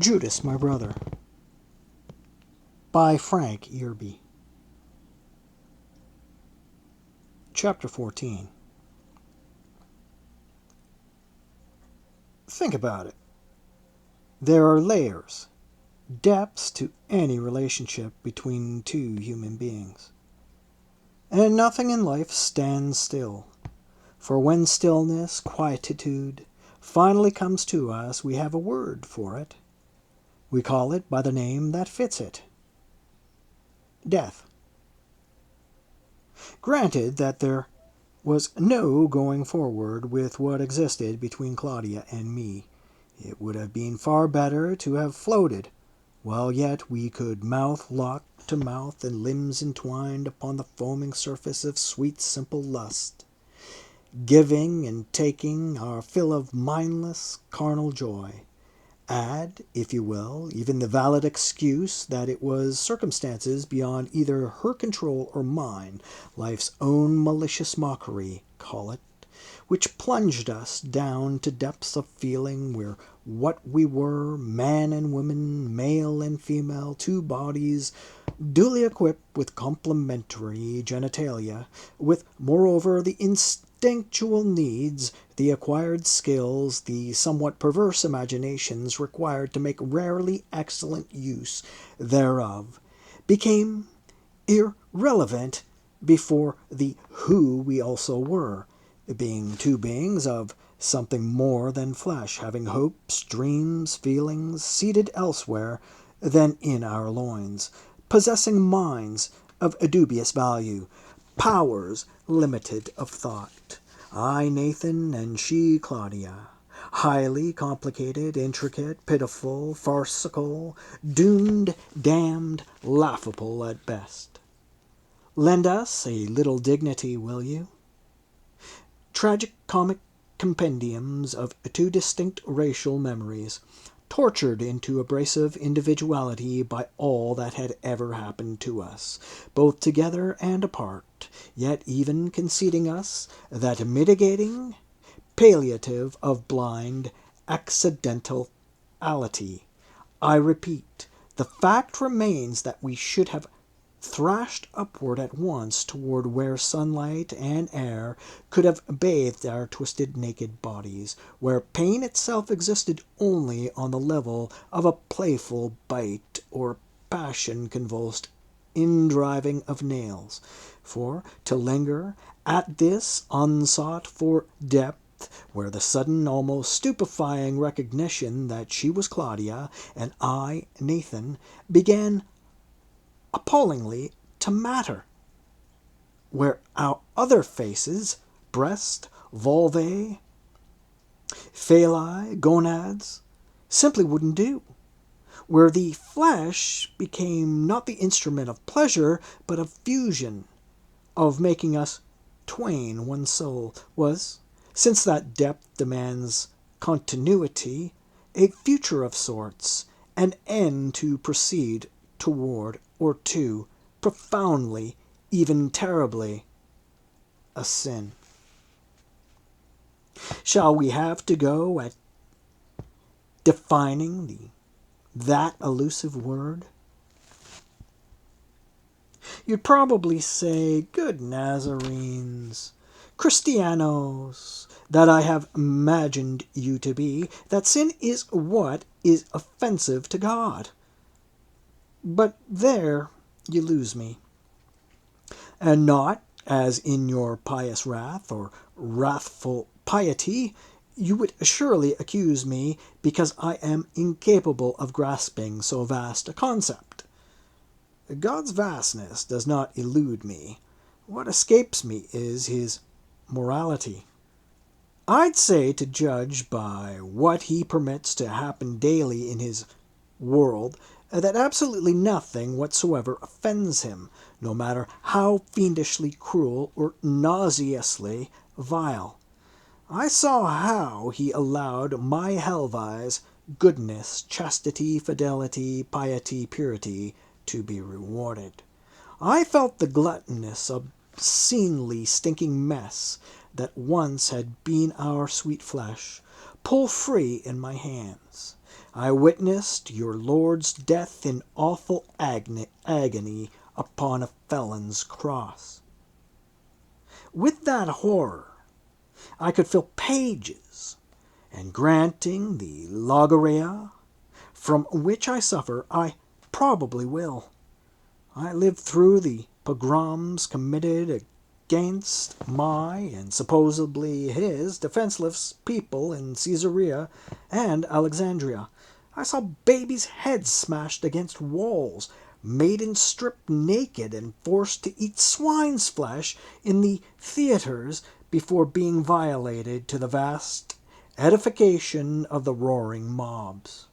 Judas, My Brother, by Frank Yerby. Chapter 14. Think about it. There are layers, depths to any relationship between two human beings. And nothing in life stands still. For when stillness, quietude, finally comes to us, we have a word for it. We call it by the name that fits it. Death. Granted that there was no going forward with what existed between Claudia and me. It would have been far better to have floated, while yet we could mouth locked to mouth and limbs entwined upon the foaming surface of sweet simple lust, giving and taking our fill of mindless carnal joy. Add, if you will, even the valid excuse that it was circumstances beyond either her control or mine, life's own malicious mockery, call it, which plunged us down to depths of feeling where what we were, man and woman, male and female, two bodies, duly equipped with complementary genitalia, with, moreover, the instinctual needs, the acquired skills, the somewhat perverse imaginations required to make rarely excellent use thereof, became irrelevant before the who we also were, being two beings of something more than flesh, having hopes, dreams, feelings, seated elsewhere than in our loins, possessing minds of a dubious value, powers limited of thought. I, Nathan, and she, Claudia. Highly complicated, intricate, pitiful, farcical, doomed, damned, laughable at best. Lend us a little dignity, will you? Tragic-comic compendiums of two distinct racial memories, tortured into abrasive individuality by all that had ever happened to us, both together and apart, yet even conceding us that mitigating palliative of blind accidentality. I repeat, the fact remains that we should have thrashed upward at once toward where sunlight and air could have bathed our twisted naked bodies, where pain itself existed only on the level of a playful bite or passion-convulsed indriving of nails. For to linger at this unsought-for depth, where the sudden, almost stupefying recognition that she was Claudia and I, Nathan, began appallingly to matter, where our other faces, breast, vulvae, phalli, gonads, simply wouldn't do, where the flesh became not the instrument of pleasure, but of fusion, of making us twain one soul, was, since that depth demands continuity, a future of sorts, an end to proceed toward, or to, profoundly, even terribly, a sin. Shall we have to go at defining that elusive word? You'd probably say, good Nazarenes, Christianos, that I have imagined you to be, that sin is what is offensive to God. But there you lose me. And not, as in your pious wrath or wrathful piety, you would surely accuse me because I am incapable of grasping so vast a concept. God's vastness does not elude me. What escapes me is his morality. I'd say, to judge by what he permits to happen daily in his world, that absolutely nothing whatsoever offends him, no matter how fiendishly cruel or nauseously vile. I saw how he allowed my Helvi's goodness, chastity, fidelity, piety, purity to be rewarded. I felt the gluttonous, obscenely stinking mess that once had been our sweet flesh pull free in my hands. I witnessed your Lord's death in awful agony upon a felon's cross. With that horror, I could fill pages, and granting the logorrhea from which I suffer, I probably will. I lived through the pogroms committed against my and supposedly his defenseless people in Caesarea and Alexandria. I saw babies' heads smashed against walls, maidens stripped naked and forced to eat swine's flesh in the theaters before being violated to the vast edification of the roaring mobs.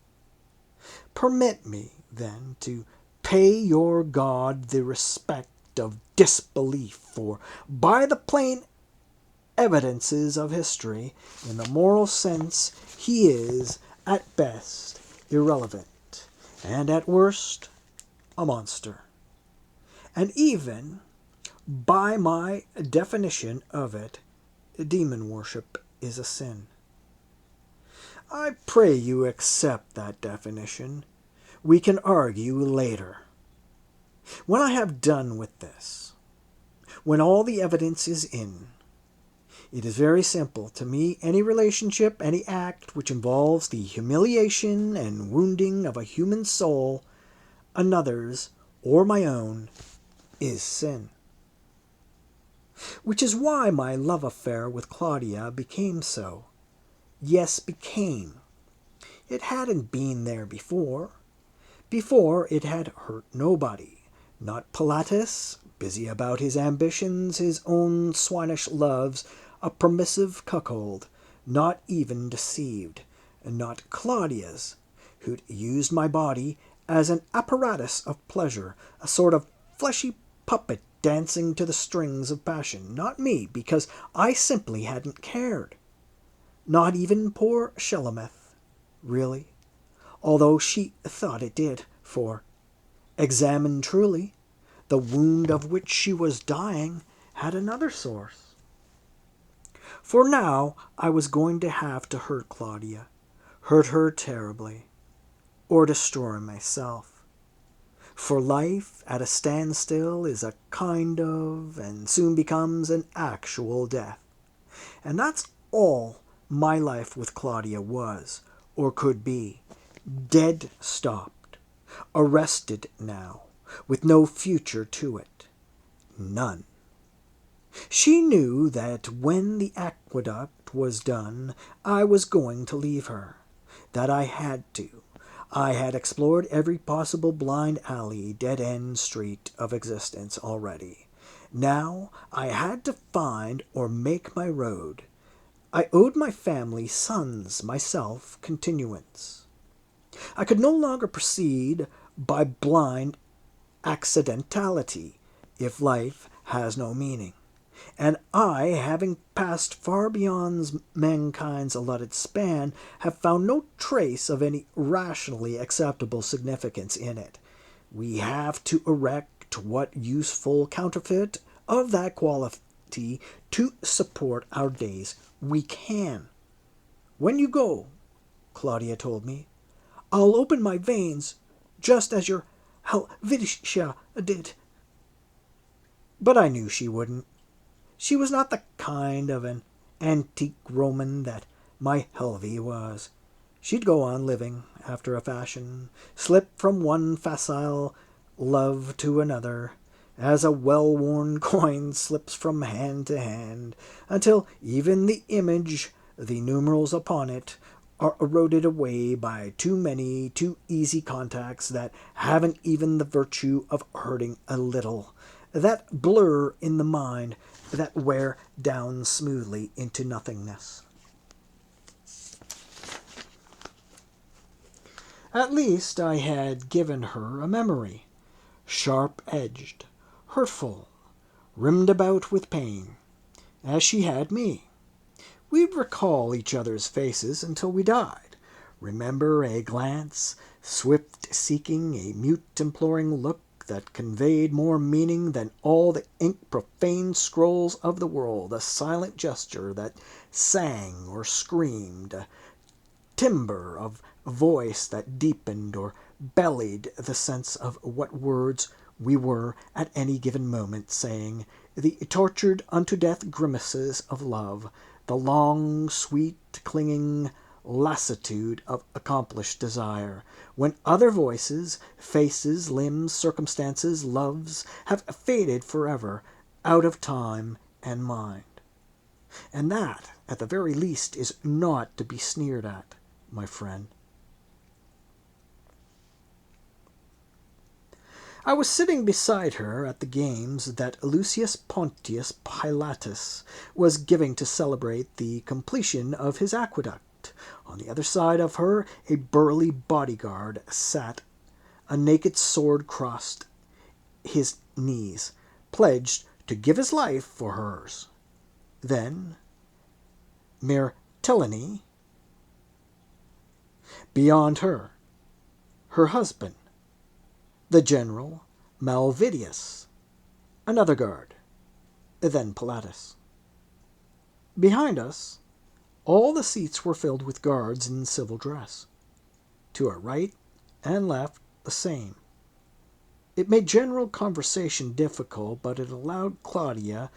Permit me, then, to pay your God the respect of disbelief, for by the plain evidences of history, in the moral sense, he is, at best, irrelevant, and at worst, a monster. And even, by my definition of it, demon worship is a sin. I pray you accept that definition. We can argue later. When I have done with this, when all the evidence is in, it is very simple. To me, any relationship, any act which involves the humiliation and wounding of a human soul, another's or my own, is sin. Which is why my love affair with Claudia became so. Yes, became. It hadn't been there before. Before, it had hurt nobody. Not Pilatus, busy about his ambitions, his own swinish loves, a permissive cuckold, not even deceived. And not Claudia's, who'd used my body as an apparatus of pleasure, a sort of fleshy puppet dancing to the strings of passion. Not me, because I simply hadn't cared. Not even poor Shelomith, really, although she thought it did, for, examined truly, the wound of which she was dying had another source. For now I was going to have to hurt Claudia, hurt her terribly, or destroy myself. For life at a standstill is a kind of, and soon becomes an actual death. And that's all my life with Claudia was, or could be. Dead stopped, arrested now, with no future to it. None. She knew that when the aqueduct was done, I was going to leave her, that I had to. I had explored every possible blind alley, dead-end street of existence already. Now I had to find or make my road. I owed my family, sons, myself, continuance. I could no longer proceed by blind accidentality if life has no meaning. And I, having passed far beyond mankind's allotted span, have found no trace of any rationally acceptable significance in it. We have to erect what useful counterfeit of that quality to support our days we can. When you go, Claudia told me, I'll open my veins just as your Helvetia did. But I knew she wouldn't. She was not the kind of an antique Roman that my Helvie was. She'd go on living, after a fashion, slip from one facile love to another, as a well-worn coin slips from hand to hand, until even the image, the numerals upon it, are eroded away by too many, too easy contacts that haven't even the virtue of hurting a little, that blur in the mind, that wear down smoothly into nothingness. At least I had given her a memory, sharp-edged, hurtful, rimmed about with pain, as she had me. We'd recall each other's faces until we died, remember a glance, swift seeking, a mute imploring look that conveyed more meaning than all the ink-profaned scrolls of the world, a silent gesture that sang or screamed, timbre of voice that deepened or bellied the sense of what words we were at any given moment saying, the tortured unto death grimaces of love, the long, sweet, clinging lassitude of accomplished desire, when other voices, faces, limbs, circumstances, loves have faded forever out of time and mind. And that, at the very least, is not to be sneered at, my friend. I was sitting beside her at the games that Lucius Pontius Pilatus was giving to celebrate the completion of his aqueduct. On the other side of her a burly bodyguard sat, a naked sword crossed his knees, pledged to give his life for hers. Then Myrtilene, beyond her husband, the general Malvidius, another guard, then Pilatus. Behind us, all the seats were filled with guards in civil dress. To our right and left, the same. It made general conversation difficult, but it allowed Claudia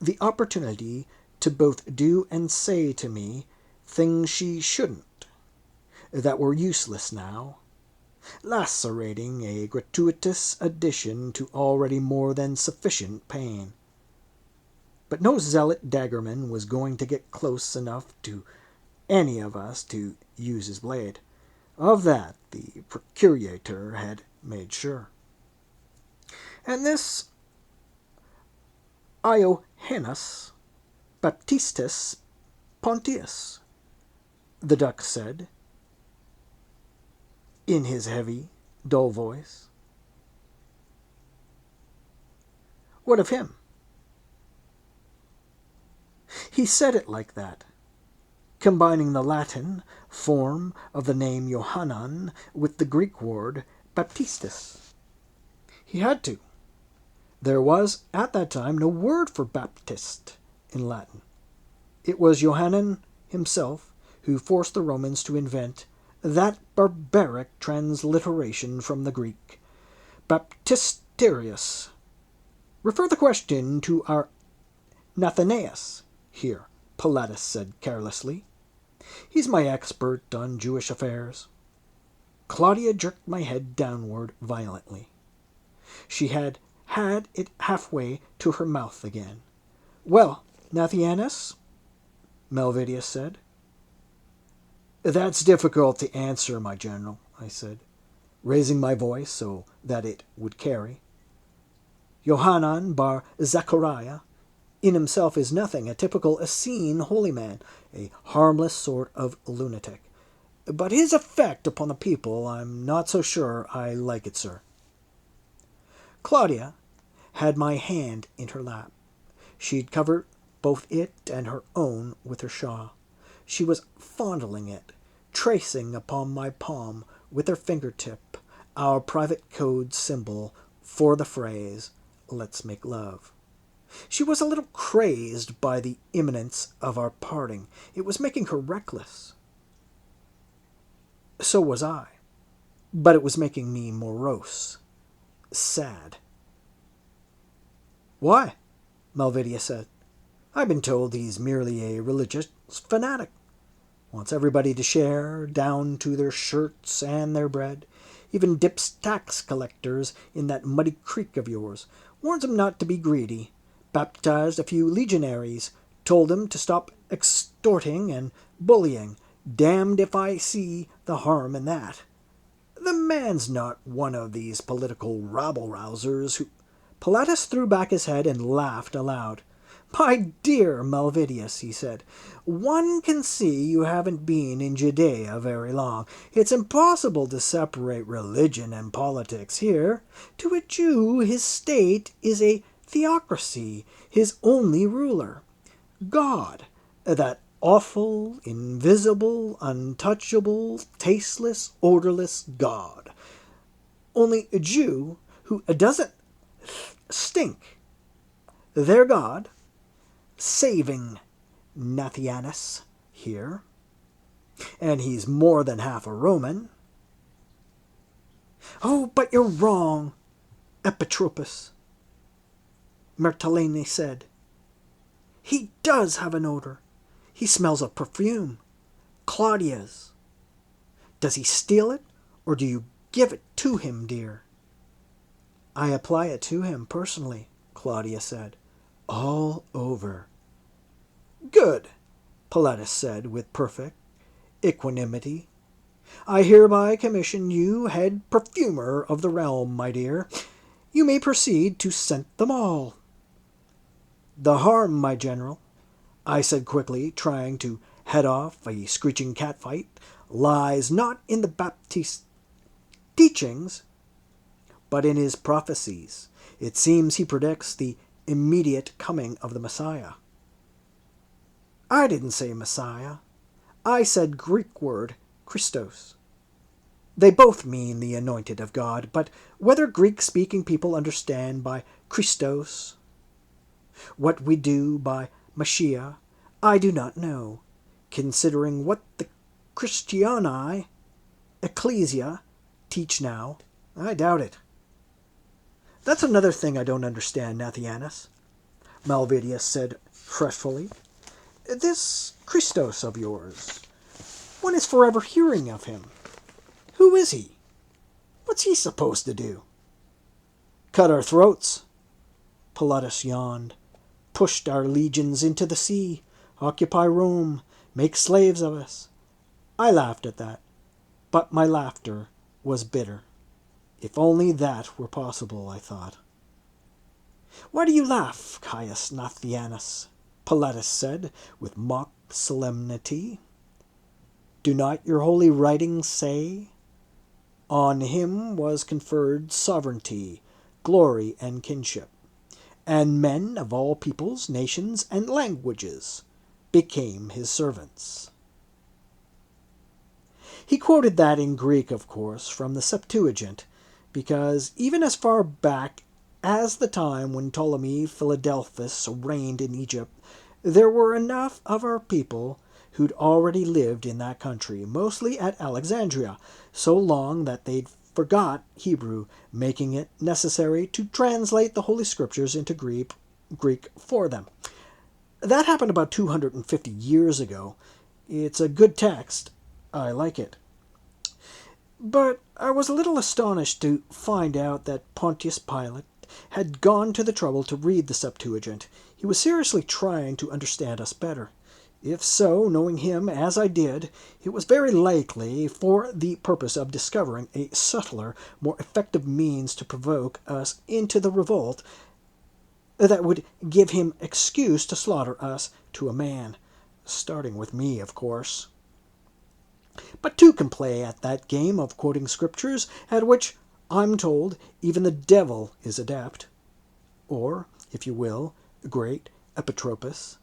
the opportunity to both do and say to me things she shouldn't, that were useless now, lacerating a gratuitous addition to already more than sufficient pain. But no zealot daggerman was going to get close enough to any of us to use his blade. Of that the procurator had made sure. And this Iohannes Baptistus Pontius, the duck said, in his heavy, dull voice. What of him? He said it like that, combining the Latin form of the name Johannan with the Greek word Baptistus. He had to. There was, at that time, no word for Baptist in Latin. It was Johannan himself who forced the Romans to invent that barbaric transliteration from the Greek, Baptisterius. Refer the question to our Nathanaeus here, Pilatus said carelessly. He's my expert on Jewish affairs. Claudia jerked my head downward violently. She had it halfway to her mouth again. Well, Nathanaeus, Malvidius said. That's difficult to answer, my general, I said, raising my voice so that it would carry. Johanan bar Zachariah in himself is nothing, a typical Essene holy man, a harmless sort of lunatic. But his effect upon the people, I'm not so sure I like it, sir. Claudia had my hand in her lap. She'd covered both it and her own with her shawl. She was fondling it, tracing upon my palm with her fingertip our private code symbol for the phrase, let's make love. She was a little crazed by the imminence of our parting. It was making her reckless. So was I. But it was making me morose, sad. Why? Malvidia said. I've been told he's merely a religious fanatic. Wants everybody to share, down to their shirts and their bread. Even dips tax collectors in that muddy creek of yours. Warns them not to be greedy. Baptized a few legionaries. Told them to stop extorting and bullying. Damned if I see the harm in that. The man's not one of these political rabble-rousers who... Pilatus threw back his head and laughed aloud. My dear Malvidius, he said, one can see you haven't been in Judea very long. It's impossible to separate religion and politics here. To a Jew, his state is a theocracy, his only ruler. God, that awful, invisible, untouchable, tasteless, odorless God. Only a Jew who doesn't stink. Their God, saving Nathanaeus here. and he's more than half a Roman. Oh, but you're wrong, Epitropus, Mertalene said. He does have an odor. He smells of perfume. Claudia's. Does he steal it, or do you give it to him, dear? I apply it to him personally, Claudia said. All over. Good, Pilatus said with perfect equanimity. I hereby commission you head perfumer of the realm, my dear. You may proceed to scent them all. The harm, my general, I said quickly, trying to head off a screeching catfight, lies not in the Baptist's teachings, but in his prophecies. It seems he predicts the immediate coming of the Messiah. I didn't say Messiah. I said Greek word Christos. They both mean the anointed of God, but whether Greek-speaking people understand by Christos what we do by Mashiach, I do not know, considering what the Christiani, Ecclesia, teach now. I doubt it. That's another thing I don't understand, Nathianus, Malvidius said fretfully. This Christos of yours, one is forever hearing of him. Who is he? What's he supposed to do? Cut our throats, Pilatus yawned. Pushed our legions into the sea, occupy Rome, make slaves of us. I laughed at that, but my laughter was bitter. If only that were possible, I thought. Why do you laugh, Caius Nathianus? Pilatus said with mock solemnity. Do not your holy writings say, on him was conferred sovereignty, glory, and kinship, and men of all peoples, nations, and languages became his servants. He quoted that in Greek, of course, from the Septuagint, because even as far back as the time when Ptolemy Philadelphus reigned in Egypt, there were enough of our people who'd already lived in that country, mostly at Alexandria, so long that they'd forgot Hebrew, making it necessary to translate the Holy Scriptures into Greek for them. That happened about 250 years ago. It's a good text. I like it. But I was a little astonished to find out that Pontius Pilate had gone to the trouble to read the Septuagint. He was seriously trying to understand us better. If so, knowing him as I did, it was very likely for the purpose of discovering a subtler, more effective means to provoke us into the revolt that would give him excuse to slaughter us to a man, starting with me, of course. But two can play at that game of quoting scriptures, at which, I'm told, even the devil is adept. Or, if you will, great Epitropus,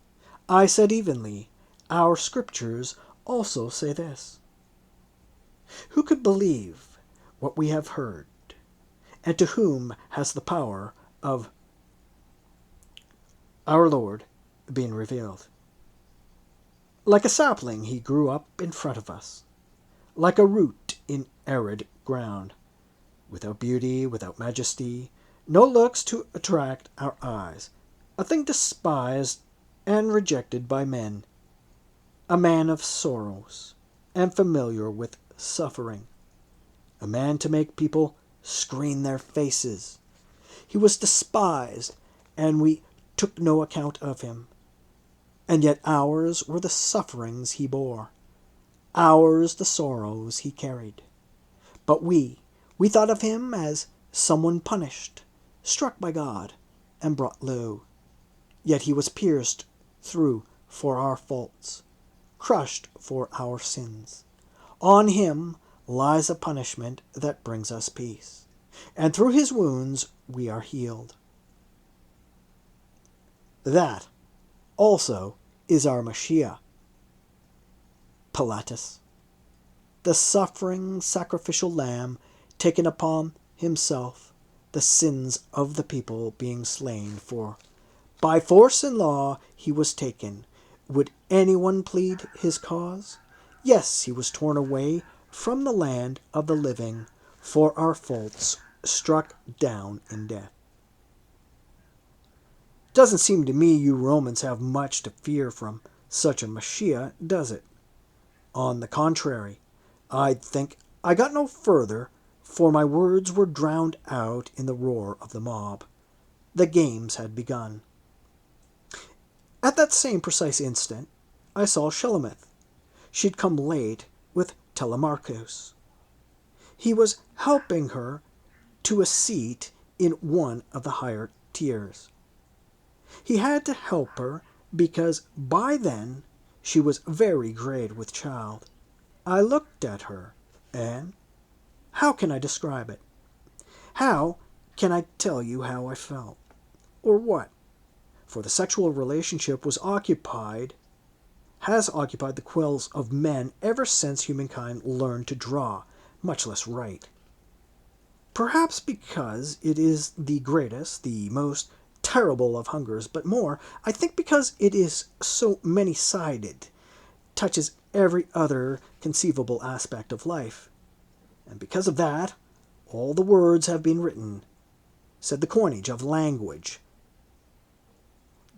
I said evenly, our scriptures also say this. Who could believe what we have heard, and to whom has the power of our Lord been revealed? Like a sapling he grew up in front of us, like a root in arid ground, without beauty, without majesty, no looks to attract our eyes, a thing despised and rejected by men, a man of sorrows and familiar with suffering, a man to make people screen their faces. He was despised, and we took no account of him. And yet ours were the sufferings he bore, ours the sorrows he carried. But we thought of him as someone punished, struck by God, and brought low. Yet he was pierced through for our faults, crushed for our sins. On him lies a punishment that brings us peace, and through his wounds we are healed. That also is our Mashiach, Pilatus, the suffering sacrificial lamb taken upon himself the sins of the people, being slain for. By force and law he was taken. Would anyone plead his cause? Yes, he was torn away from the land of the living for our faults, struck down in death. Doesn't seem to me you Romans have much to fear from such a Messiah, does it? On the contrary, I'd think I got no further, for my words were drowned out in the roar of the mob. The games had begun. At that same precise instant, I saw Shulamith. She'd come late with Telemarchus. He was helping her to a seat in one of the higher tiers. He had to help her because by then she was very great with child. I looked at her, and how can I describe it? How can I tell you how I felt? Or what? For the sexual relationship has occupied the quills of men ever since humankind learned to draw, much less write. Perhaps because it is the greatest, the most terrible of hungers, but more, I think because it is so many-sided, touches every other conceivable aspect of life. And because of that, all the words have been written, said the coinage of language,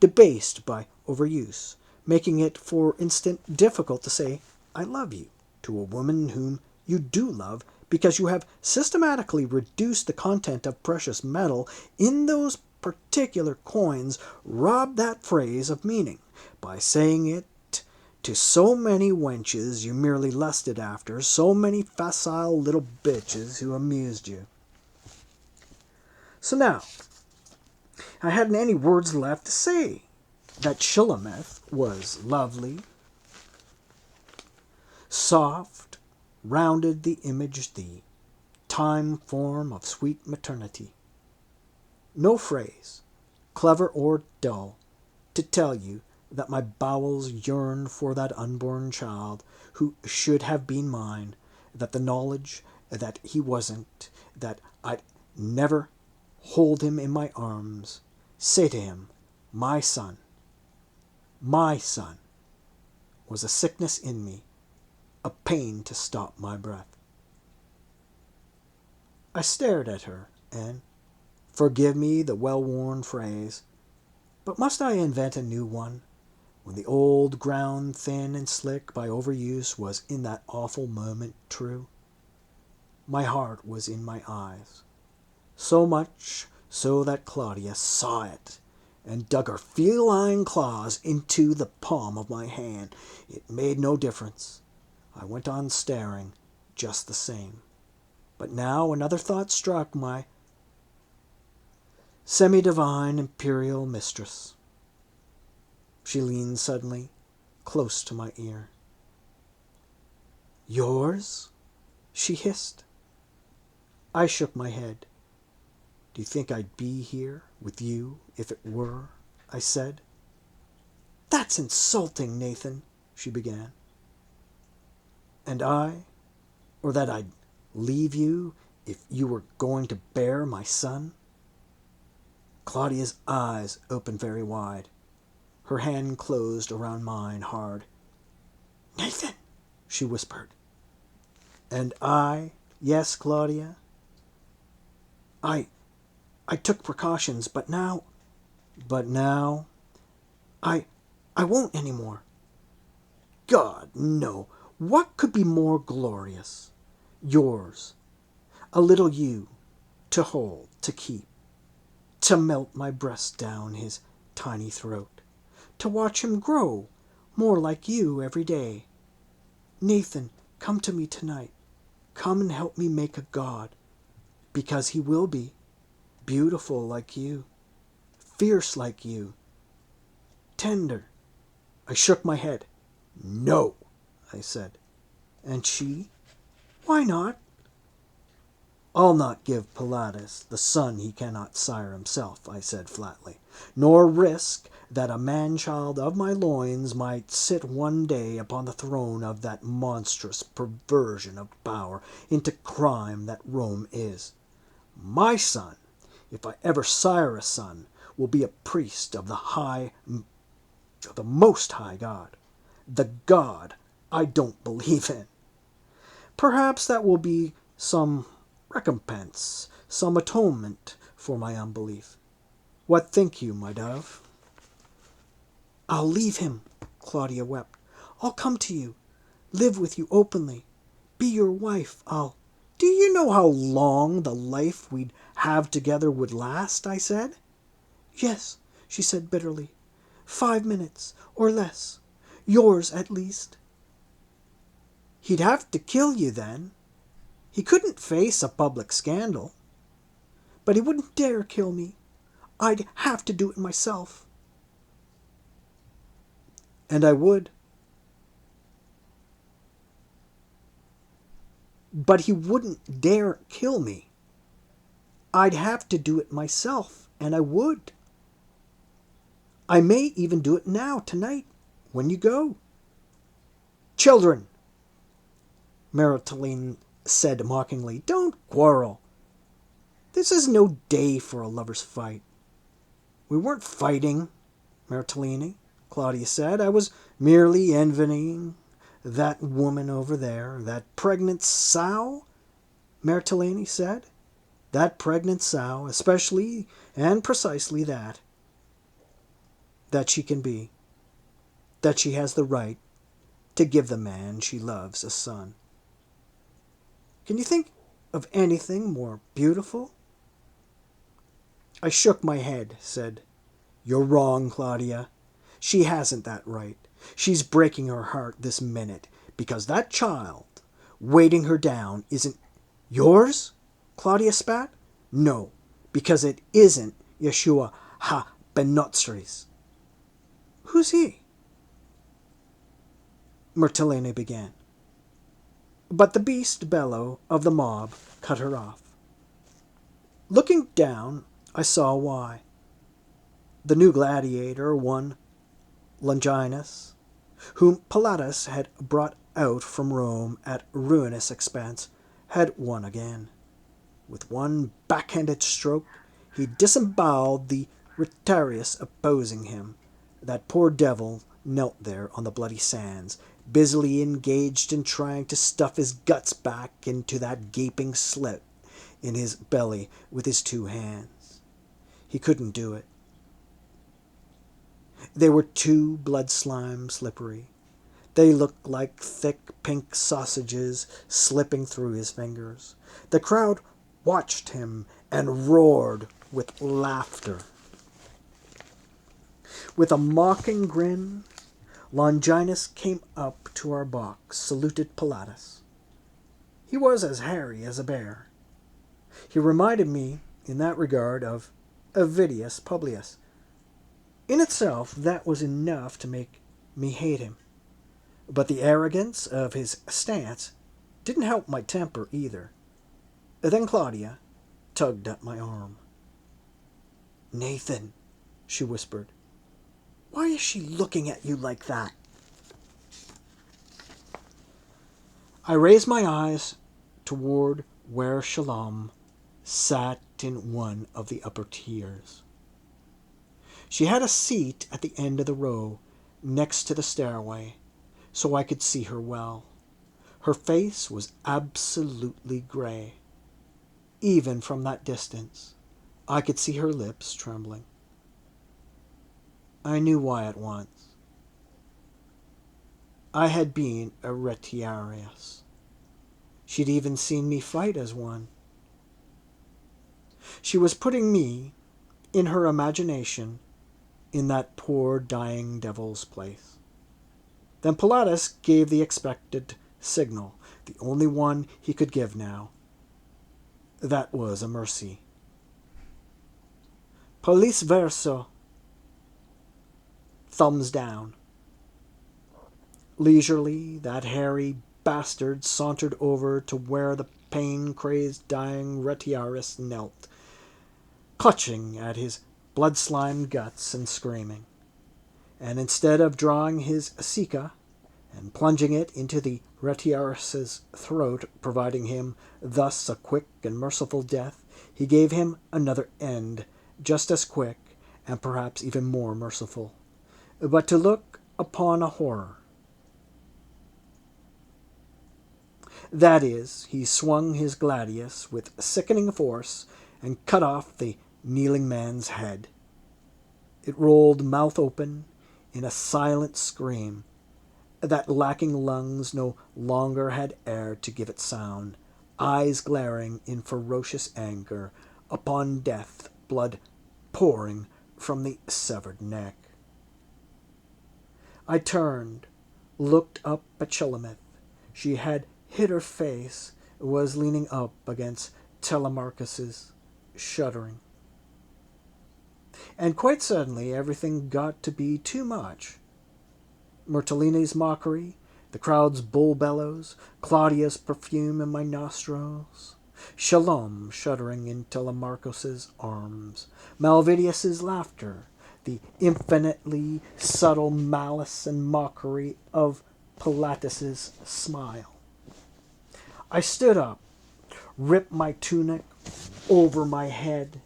debased by overuse, making it, for instance, difficult to say, I love you, to a woman whom you do love, because you have systematically reduced the content of precious metal in those particular coins, robbed that phrase of meaning, by saying it to so many wenches you merely lusted after, so many facile little bitches who amused you. So now, I hadn't any words left to say. That Shulamith was lovely, soft, rounded the image, the time form of sweet maternity. No phrase, clever or dull, to tell you that my bowels yearned for that unborn child who should have been mine, that the knowledge that he wasn't, that I'd never hold him in my arms, say to him, my son, was a sickness in me, a pain to stop my breath. I stared at her, and, forgive me the well-worn phrase, but must I invent a new one, when the old ground thin and slick by overuse was in that awful moment true? My heart was in my eyes, so much so that Claudia saw it, and dug her feline claws into the palm of my hand. It made no difference. I went on staring just the same. But now another thought struck my semi-divine imperial mistress. She leaned suddenly close to my ear. Yours? She hissed. I shook my head. Do you think I'd be here with you if it were? I said. That's insulting, Nathan, she began. And or that I'd leave you if you were going to bear my son? Claudia's eyes opened very wide. Her hand closed around mine hard. Nathan, she whispered. And yes, Claudia, I took precautions, but now, I won't anymore. God, no. What could be more glorious? Yours, a little you, to hold, to keep, to melt my breast down his tiny throat, to watch him grow more like you every day. Nathan, come to me tonight. Come and help me make a god, because he will be. Beautiful like you, fierce like you, tender. I shook my head. No, I said. And she? Why not? I'll not give Pilatus the son he cannot sire himself, I said flatly, nor risk that a man-child of my loins might sit one day upon the throne of that monstrous perversion of power into crime that Rome is. My son, if I ever sire a son, will be a priest of the Most High God, the God I don't believe in. Perhaps that will be some recompense, some atonement for my unbelief. What think you, my dove? I'll leave him, Claudia wept. I'll come to you, live with you openly, be your wife. Do you know how long the life we'd have together would last? I said. Yes, she said bitterly. 5 minutes, or less. Yours, at least. He'd have to kill you then. He couldn't face a public scandal. But he wouldn't dare kill me. I'd have to do it myself. And I would. But he wouldn't dare kill me. I'd have to do it myself, and I would. I may even do it now, tonight, when you go. Children, Maritaline said mockingly, don't quarrel. This is no day for a lover's fight. We weren't fighting, Maritaline, Claudia said. I was merely envying that woman over there, that pregnant sow, Maritaline said. That pregnant sow, especially and precisely that she can be, that she has the right to give the man she loves a son. Can you think of anything more beautiful? I shook my head, said, You're wrong, Claudia. She hasn't that right. She's breaking her heart this minute because that child weighting her down isn't yours, Claudia spat. No, because it isn't Yeshua ha-Benotzri's. Who's he? Martilene began. But the beast bellow of the mob cut her off. Looking down, I saw why. The new gladiator, one Longinus, whom Pilatus had brought out from Rome at ruinous expense, had won again. With one backhanded stroke, he disemboweled the Retiarius opposing him. That poor devil knelt there on the bloody sands, busily engaged in trying to stuff his guts back into that gaping slit in his belly with his 2 hands. He couldn't do it. They were too blood-slime slippery. They looked like thick pink sausages slipping through his fingers. The crowd watched him and roared with laughter. With a mocking grin, Longinus came up to our box, saluted Pilatus. He was as hairy as a bear. He reminded me, in that regard, of Avidius Publius. In itself, that was enough to make me hate him. But the arrogance of his stance didn't help my temper either. Then Claudia tugged at my arm. Nathan, she whispered, why is she looking at you like that? I raised my eyes toward where Shalom sat in one of the upper tiers. She had a seat at the end of the row, next to the stairway, so I could see her well. Her face was absolutely gray. Even from that distance, I could see her lips trembling. I knew why at once. I had been a retiarius. She'd even seen me fight as one. She was putting me, in her imagination, in that poor dying devil's place. Then Pilatus gave the expected signal, the only one he could give now. That was a mercy. Police verso. Thumbs down. Leisurely, that hairy bastard sauntered over to where the pain-crazed dying retiarius knelt, clutching at his blood-slimed guts and screaming. And instead of drawing his sika and plunging it into the retiarius's throat, providing him thus a quick and merciful death, he gave him another end, just as quick and perhaps even more merciful. But to look upon a horror. That is, he swung his gladius with sickening force and cut off the kneeling man's head. It rolled mouth open in a silent scream that, lacking lungs, no longer had air to give it sound, eyes glaring in ferocious anger upon death, blood pouring from the severed neck. I turned, looked up at Shulamith. She had hid her face, was leaning up against Telemarcus's, shuddering. And quite suddenly everything got to be too much. Myrtelene's mockery, the crowd's bull bellows, Claudia's perfume in my nostrils, Shalom shuddering in Telemarcus's arms, Malvidius's laughter, the infinitely subtle malice and mockery of Pilatus's smile. I stood up, ripped my tunic over my head,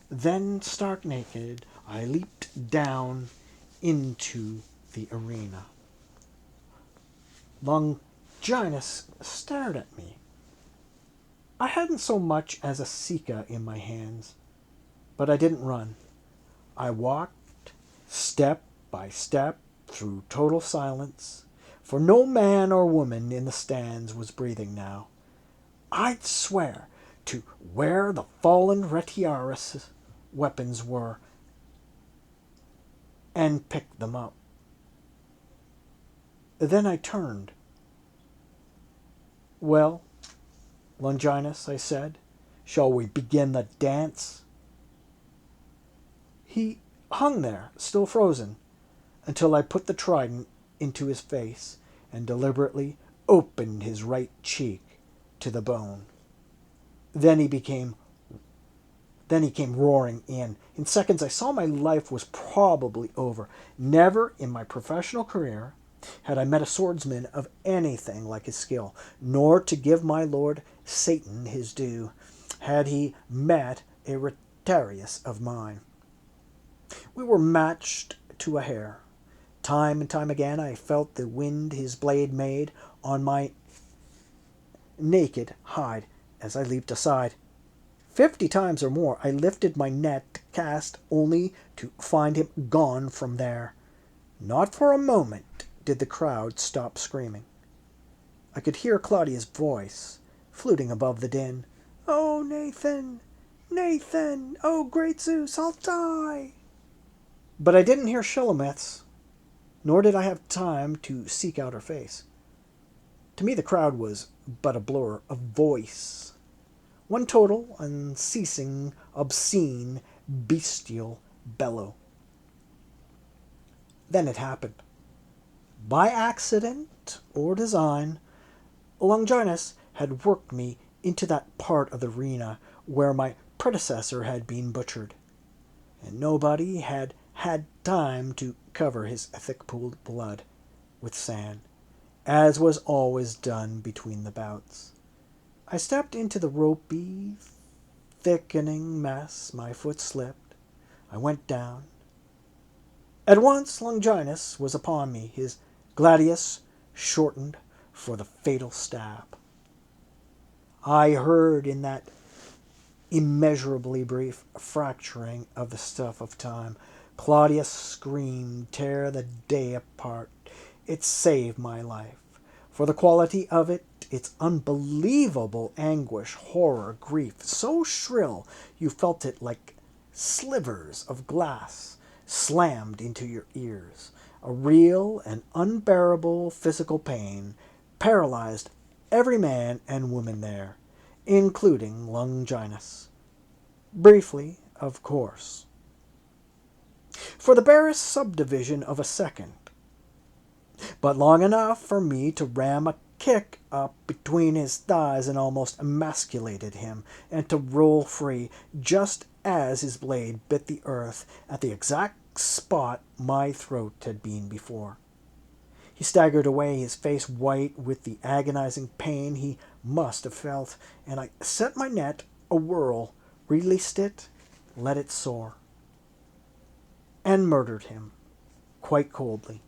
then, stark naked, I leaped down into the arena. Longinus stared at me. I hadn't so much as a sika in my hands, but I didn't run. I walked step by step through total silence, for no man or woman in the stands was breathing now. I'd swear to where the fallen Retiaris' weapons were and picked them up. Then I turned. "Well, Longinus," I said, "shall we begin the dance?" He hung there, still frozen, until I put the trident into his face and deliberately opened his right cheek to the bone. Then he came roaring in. In seconds I saw my life was probably over. Never in my professional career had I met a swordsman of anything like his skill, nor, to give my lord Satan his due, had he met a Retiarius of mine. We were matched to a hair. Time and time again I felt the wind his blade made on my naked hide as I leaped aside. 50 times or more I lifted my net to cast, only to find him gone from there. Not for a moment did the crowd stop screaming. I could hear Claudia's voice fluting above the din. "Oh, Nathan! Nathan! Oh, great Zeus, I'll die!" But I didn't hear Shulamith's, nor did I have time to seek out her face. To me the crowd was but a blur, a voice. One total, unceasing, obscene, bestial bellow. Then it happened. By accident or design, Longinus had worked me into that part of the arena where my predecessor had been butchered, and nobody had had time to cover his thick-pooled blood with sand, as was always done between the bouts. I stepped into the ropey, thickening mess. My foot slipped. I went down. At once Longinus was upon me, his gladius shortened for the fatal stab. I heard in that immeasurably brief fracturing of the stuff of time Claudius screamed, tear the day apart. It saved my life. For the quality of it, its unbelievable anguish, horror, grief, so shrill you felt it like slivers of glass slammed into your ears. A real and unbearable physical pain paralyzed every man and woman there, including Longinus. Briefly, of course. For the barest subdivision of a second, but long enough for me to ram a kick up between his thighs and almost emasculated him, and to roll free just as his blade bit the earth at the exact spot my throat had been before. He staggered away, his face white with the agonizing pain he must have felt, and I set my net a-whirl, released it, let it soar, and murdered him, quite coldly.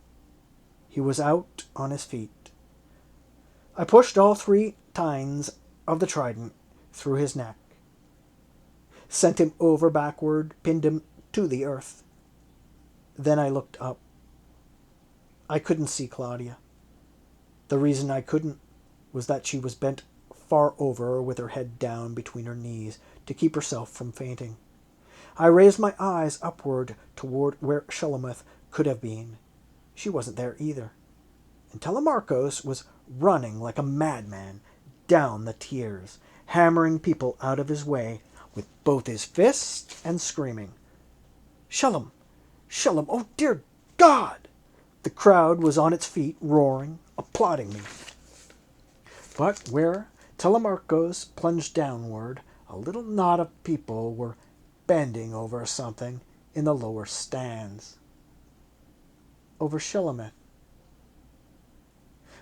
He was out on his feet. I pushed all 3 tines of the trident through his neck, sent him over backward, pinned him to the earth. Then I looked up. I couldn't see Claudia. The reason I couldn't was that she was bent far over with her head down between her knees to keep herself from fainting. I raised my eyes upward toward where Shulamith could have been. She wasn't there either. And Telemarcos was running like a madman down the tiers, hammering people out of his way with both his fists and screaming, "Shulam! Shulam! Oh, dear God!" The crowd was on its feet, roaring, applauding me. But where Telemarcos plunged downward, a little knot of people were bending over something in the lower stands. Over Shulamith.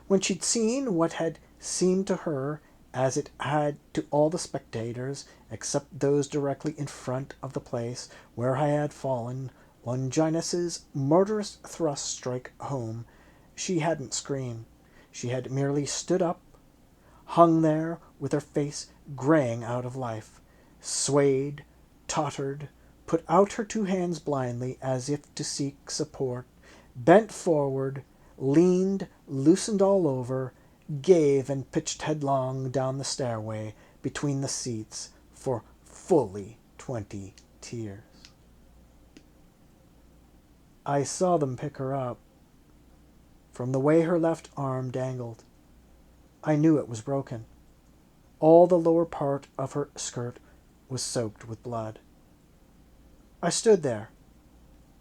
When she'd seen what had seemed to her, as it had to all the spectators, except those directly in front of the place where I had fallen, Longinus's murderous thrust strike home, she hadn't screamed. She had merely stood up, hung there with her face graying out of life, swayed, tottered, put out her 2 hands blindly as if to seek support, bent forward, leaned, loosened all over, gave and pitched headlong down the stairway between the seats for fully 20 tiers. I saw them pick her up. From the way her left arm dangled, I knew it was broken. All the lower part of her skirt was soaked with blood. I stood there,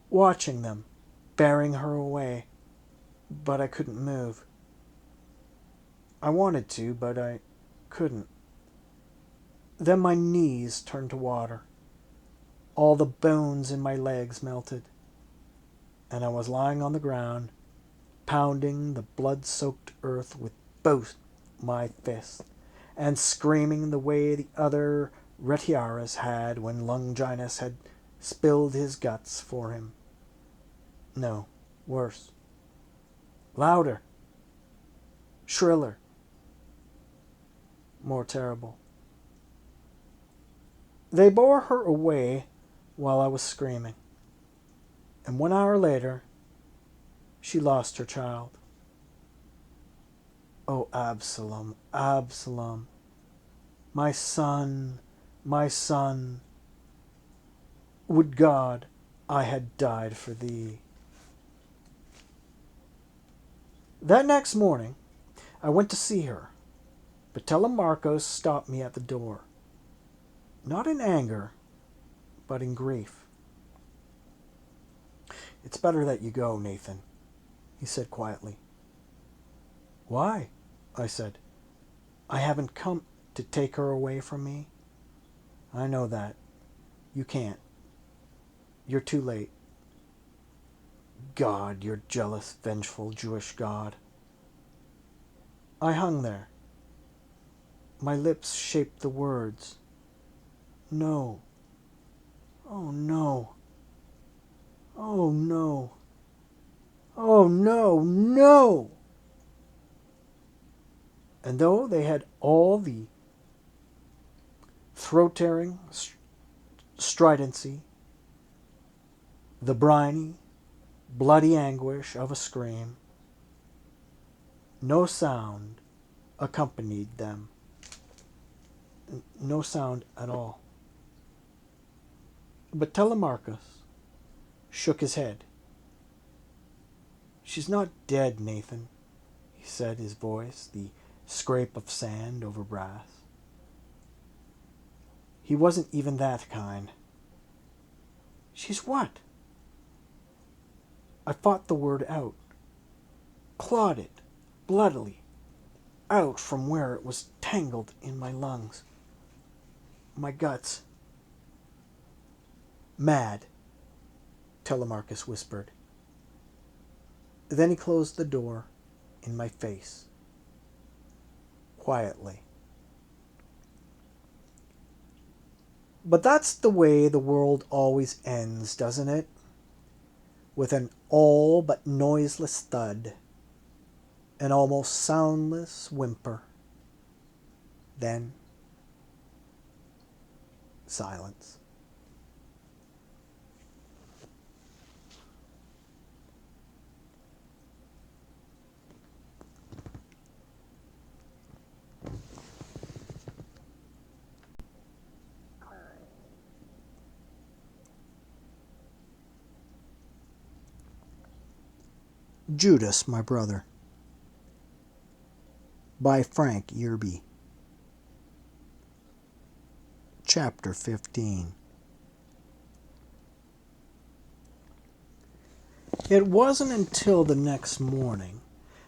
watching them, bearing her away, but I couldn't move. I wanted to, but I couldn't. Then my knees turned to water. All the bones in my legs melted, and I was lying on the ground, pounding the blood-soaked earth with both my fists, and screaming the way the other retiaras had when Longinus had spilled his guts for him. No, worse. Louder. Shriller. More terrible. They bore her away while I was screaming, and 1 hour later, she lost her child. Oh, Absalom, Absalom, my son, my son, would God I had died for thee. That next morning, I went to see her, but Telemarcos stopped me at the door. Not in anger, but in grief. "It's better that you go, Nathan," he said quietly. "Why?" I said. "I haven't come to take her away from me." "I know that. You can't. You're too late." "God, your jealous, vengeful Jewish God." I hung there. My lips shaped the words. No. Oh, no. Oh, no. Oh, no, no! And though they had all the throat-tearing stridency, the briny, bloody anguish of a scream, no sound accompanied them. No sound at all. But Telemarcos shook his head. "She's not dead, Nathan," he said, his voice the scrape of sand over brass. He wasn't even that kind. "She's what?" I fought the word out, clawed it bloodily out from where it was tangled in my lungs, my guts. "Mad," Telemarcus whispered. Then he closed the door in my face, quietly. But that's the way the world always ends, doesn't it? With an all but noiseless thud, an almost soundless whimper. Then silence. Judas, My Brother, by Frank Yerby. Chapter 15. It wasn't until the next morning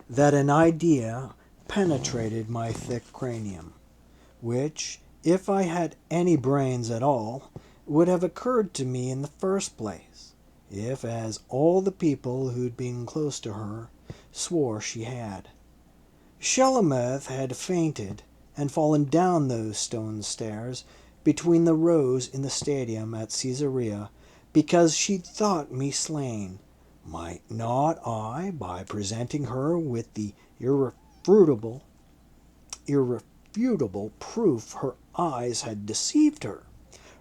that an idea penetrated my thick cranium, which, if I had any brains at all, would have occurred to me in the first place, if, as all the people who'd been close to her swore she had. Shelomith had fainted and fallen down those stone stairs between the rows in the stadium at Caesarea because she'd thought me slain. Might not I, by presenting her with the irrefutable proof her eyes had deceived her,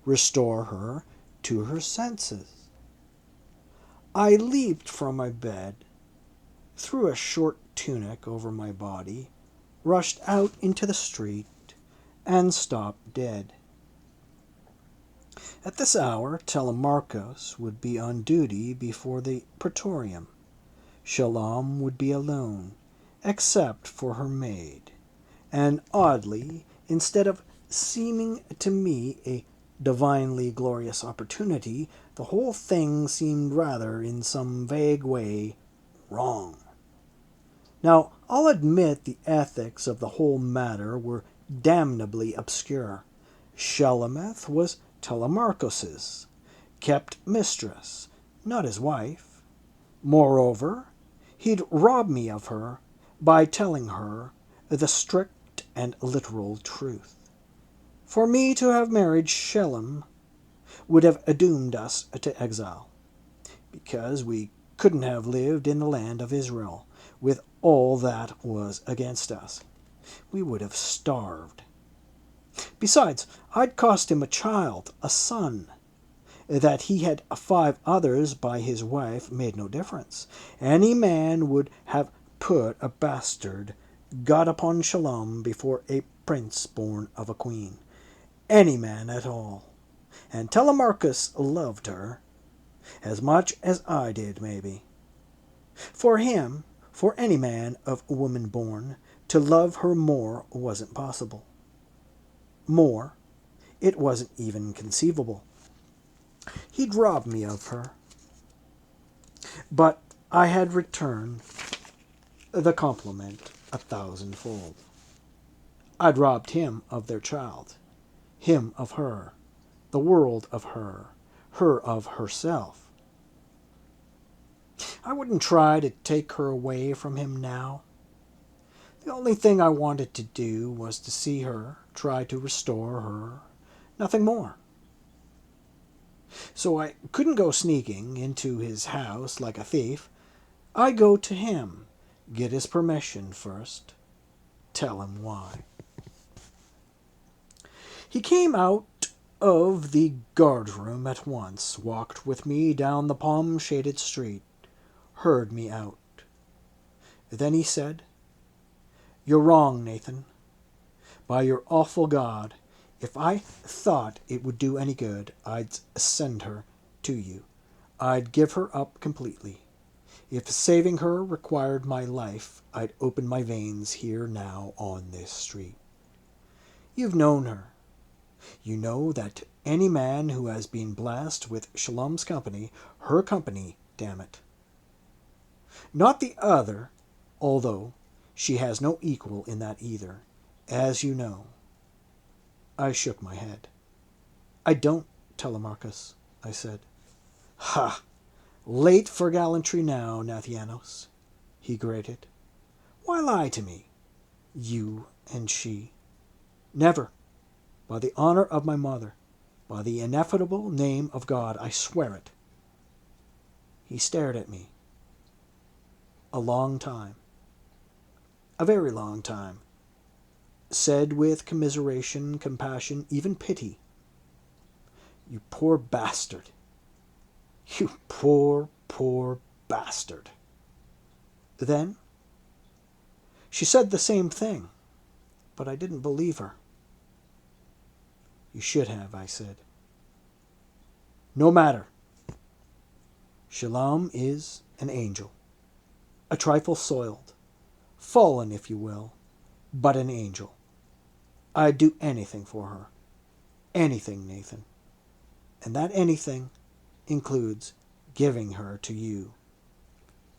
restore her to her senses? I leaped from my bed, threw a short tunic over my body, rushed out into the street, and stopped dead. At this hour, Telemarchus would be on duty before the praetorium. Shalom would be alone, except for her maid. And oddly, instead of seeming to me a divinely glorious opportunity, the whole thing seemed rather, in some vague way, wrong. Now, I'll admit the ethics of the whole matter were damnably obscure. Shelomith was Telemarchus's kept mistress, not his wife. Moreover, he'd robbed me of her by telling her the strict and literal truth. For me to have married Shelom would have doomed us to exile, because we couldn't have lived in the land of Israel with all that was against us. We would have starved. Besides, I'd cost him a child, a son. That he had 5 others by his wife made no difference. Any man would have put a bastard got upon Shalom before a prince born of a queen. Any man at all. And Telemarchus loved her, as much as I did, maybe. For him, for any man of woman born, to love her more wasn't possible. More, it wasn't even conceivable. He'd robbed me of her, but I had returned the compliment 1,000-fold. I'd robbed him of their child, him of her, the world of her of herself. I wouldn't try to take her away from him now. The only thing I wanted to do was to see her, try to restore her, nothing more. So I couldn't go sneaking into his house like a thief. I go to him, get his permission first, tell him why. He came out of the guardroom at once, walked with me down the palm-shaded street, heard me out. Then he said, "You're wrong, Nathan. By your awful God, if I thought it would do any good, I'd send her to you. I'd give her up completely. If saving her required my life, I'd open my veins here now on this street. You've known her. You know that any man who has been blessed with Shalom's company, her company, damn it. Not the other, although she has no equal in that either, as you know." I shook my head. "I don't, Telemarchus," I said. "Ha! Late for gallantry now, Nathianos," he grated. "Why lie to me? You and she. Never. By the honor of my mother, by the ineffable name of God, I swear it." He stared at me. A long time. A very long time. Said with commiseration, compassion, even pity, "You poor bastard. You poor, poor bastard." Then she said the same thing, but I didn't believe her. "You should have," I said. "No matter. Shalom is an angel, a trifle soiled, fallen if you will, but an angel. I'd do anything for her. Anything, Nathan. And that anything includes giving her to you.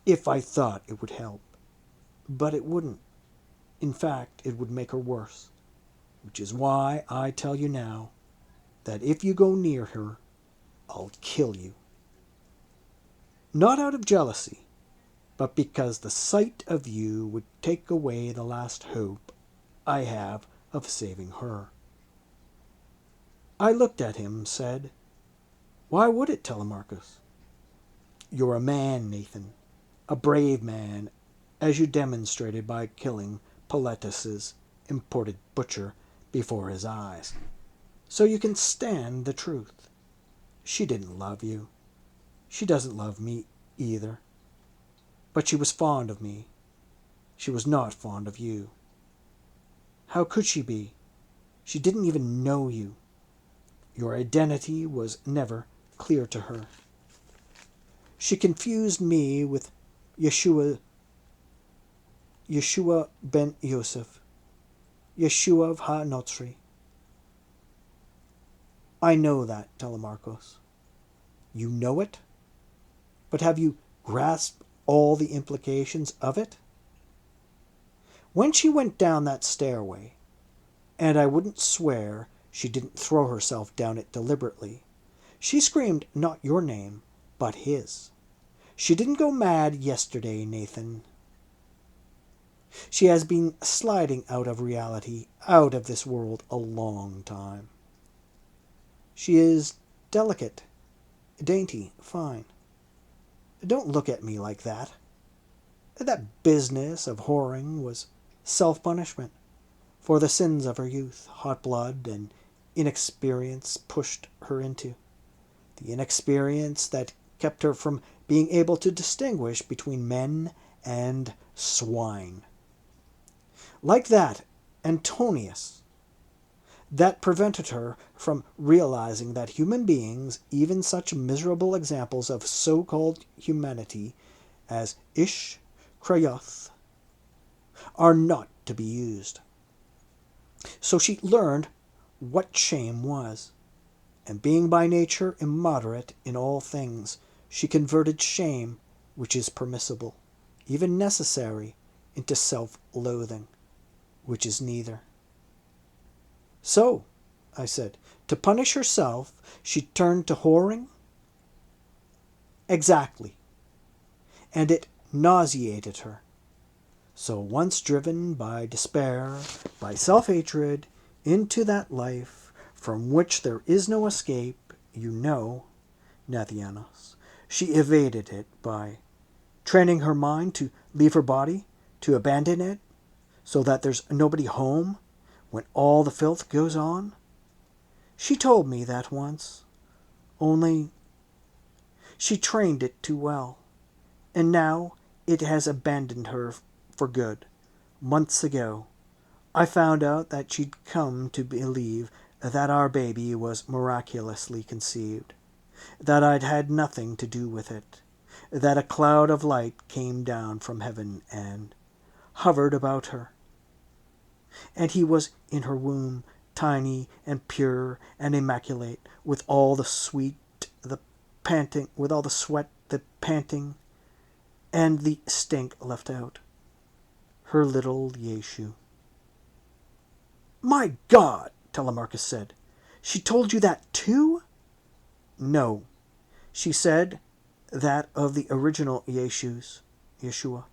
If I thought it would help. But it wouldn't. In fact, it would make her worse. Which is why I tell you now that if you go near her, I'll kill you. Not out of jealousy, but because the sight of you would take away the last hope I have of saving her." I looked at him, said, "Why would it, Telemarcus?" "You're a man, Nathan, a brave man, as you demonstrated by killing Pilatus's imported butcher before his eyes. So you can stand the truth. She didn't love you. She doesn't love me either. But she was fond of me. She was not fond of you. How could she be? She didn't even know you. Your identity was never clear to her. She confused me with Yeshua ben Yosef, Yeshua of HaNotzri. I know that, Telemarcos. You know it? But have you grasped all the implications of it? When she went down that stairway, and I wouldn't swear she didn't throw herself down it deliberately, she screamed not your name, but his. She didn't go mad yesterday, Nathan. She has been sliding out of reality, out of this world, a long time. She is delicate, dainty, fine. Don't look at me like that. That business of whoring was self-punishment for the sins of her youth, hot blood and inexperience pushed her into. The inexperience that kept her from being able to distinguish between men and swine. Like that, Antonius. That prevented her from realizing that human beings, even such miserable examples of so-called humanity as Ish, Crayoth, are not to be used. So she learned what shame was, and being by nature immoderate in all things, she converted shame, which is permissible, even necessary, into self-loathing, which is neither. So, I said, to punish herself, she turned to whoring? Exactly. And it nauseated her. So once driven by despair, by self-hatred, into that life from which there is no escape, you know, Nathianos, she evaded it by training her mind to leave her body, to abandon it, so that there's nobody home when all the filth goes on. She told me that once, only she trained it too well, and now it has abandoned her for good. Months ago, I found out that she'd come to believe that our baby was miraculously conceived, that I'd had nothing to do with it, that a cloud of light came down from heaven and hovered about her, and he was in her womb, tiny and pure and immaculate, with all the sweat, the panting, and the stink left out. Her little Yeshu. My God, Telemarcus said. She told you that too? No. She said that of the original Yeshua.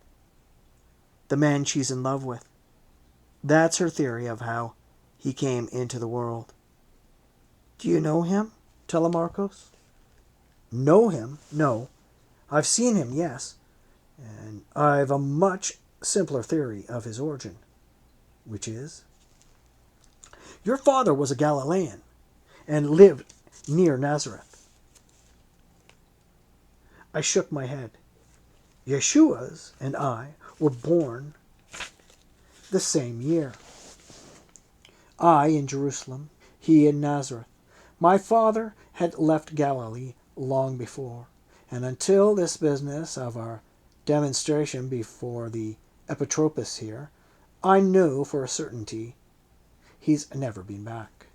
The man she's in love with. That's her theory of how he came into the world. Do you know him, Telemarcos? Know him? No. I've seen him, yes. And I've a much simpler theory of his origin, which is, your father was a Galilean and lived near Nazareth. I shook my head. Yeshua's and I were born the same year. I in Jerusalem, he in Nazareth. My father had left Galilee long before, and until this business of our demonstration before the Epitropus here, I know for a certainty he's never been back.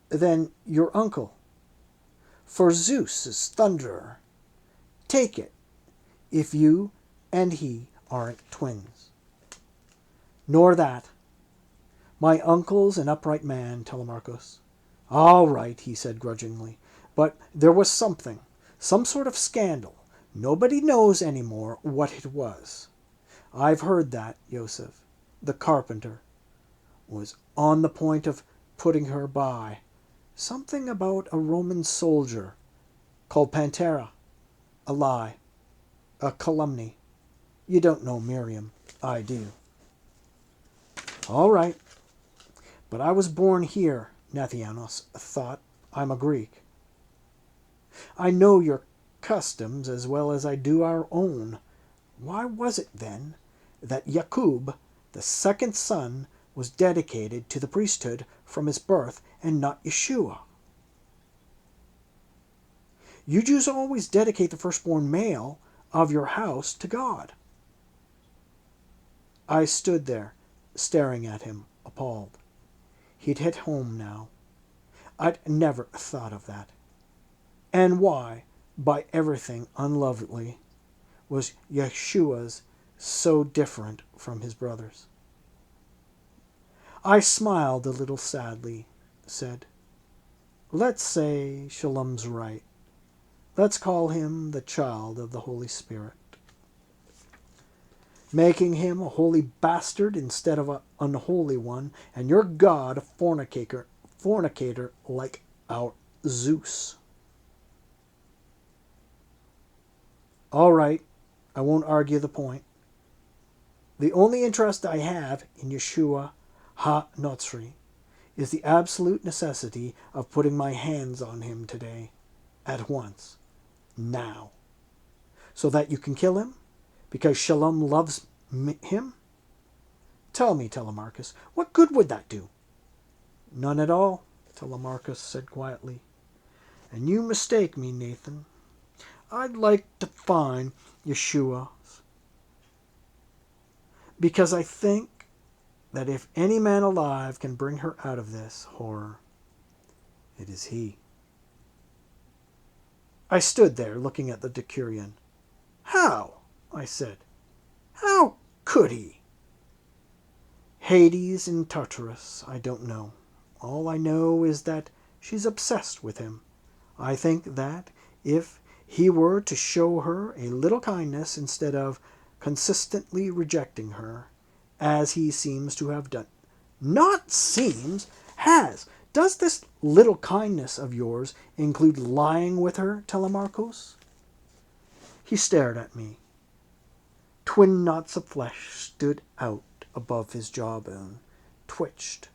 Then your uncle, for Zeus is thunderer, take it, if you and he aren't twins. Nor that. My uncle's an upright man, Telemarchus. All right, he said grudgingly, but there was something, some sort of scandal. Nobody knows any more what it was. I've heard that Joseph, the carpenter, was on the point of putting her by. Something about a Roman soldier called Pantera. A lie. A calumny. You don't know Miriam. I do. All right. But I was born here, Nathianos thought. I'm a Greek. I know your customs as well as I do our own. Why was it, then, that Yakub, the second son, was dedicated to the priesthood from his birth and not Yeshua? You Jews always dedicate the firstborn male of your house to God. I stood there, staring at him, appalled. He'd hit home now. I'd never thought of that. And why, by everything unlovely, was Yeshua's so different from his brothers? I smiled a little sadly, said, let's say Shalom's right. Let's call him the child of the Holy Spirit. Making him a holy bastard instead of an unholy one, and your God a fornicator like our Zeus. All right, I won't argue the point. The only interest I have in Yeshua ha-Notzri is the absolute necessity of putting my hands on him today, at once, now, so that you can kill him, because Shalom loves him? Tell me, Telemarchus, what good would that do? None at all, Telemarchus said quietly. And you mistake me, Nathan. I'd like to find Yeshua, because I think that if any man alive can bring her out of this horror, it is he. I stood there looking at the Decurion. How? I said. How could he? Hades and Tartarus, I don't know. All I know is that she's obsessed with him. I think that if he were to show her a little kindness instead of consistently rejecting her, as he seems to have done. Not seems, has. Does this little kindness of yours include lying with her, Telemarchus? He stared at me. Twin knots of flesh stood out above his jawbone, twitched.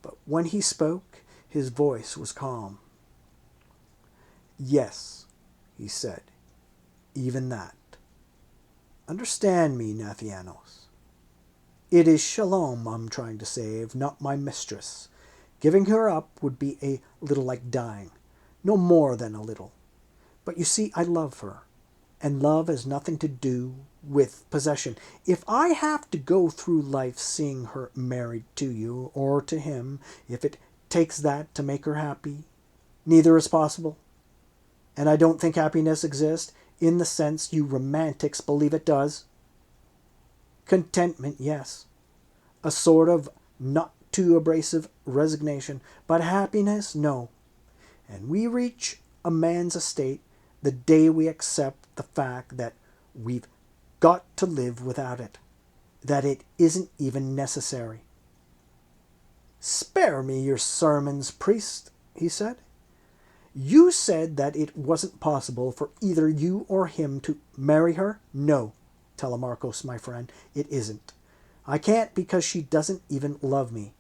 But when he spoke, his voice was calm. Yes, he said, even that. Understand me, Nathianos. It is Shalom I'm trying to save, not my mistress. Giving her up would be a little like dying, no more than a little. But you see, I love her, and love has nothing to do with possession. If I have to go through life seeing her married to you or to him, if it takes that to make her happy, neither is possible. And I don't think happiness exists in the sense you romantics believe it does. Contentment, yes. A sort of not too abrasive resignation. But happiness, no. And we reach a man's estate the day we accept the fact that we've got to live without it. That it isn't even necessary. Spare me your sermons, priest, he said. You said that it wasn't possible for either you or him to marry her? No. Telemarchos, my friend. It isn't. I can't because she doesn't even love me.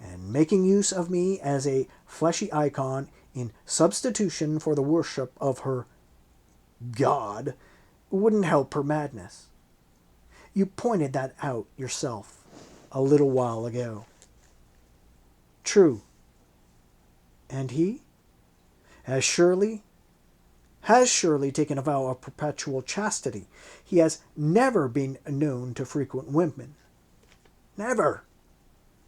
And making use of me as a fleshy icon in substitution for the worship of her God wouldn't help her madness. You pointed that out yourself a little while ago. True. And he has surely taken a vow of perpetual chastity. He has never been known to frequent women. Never.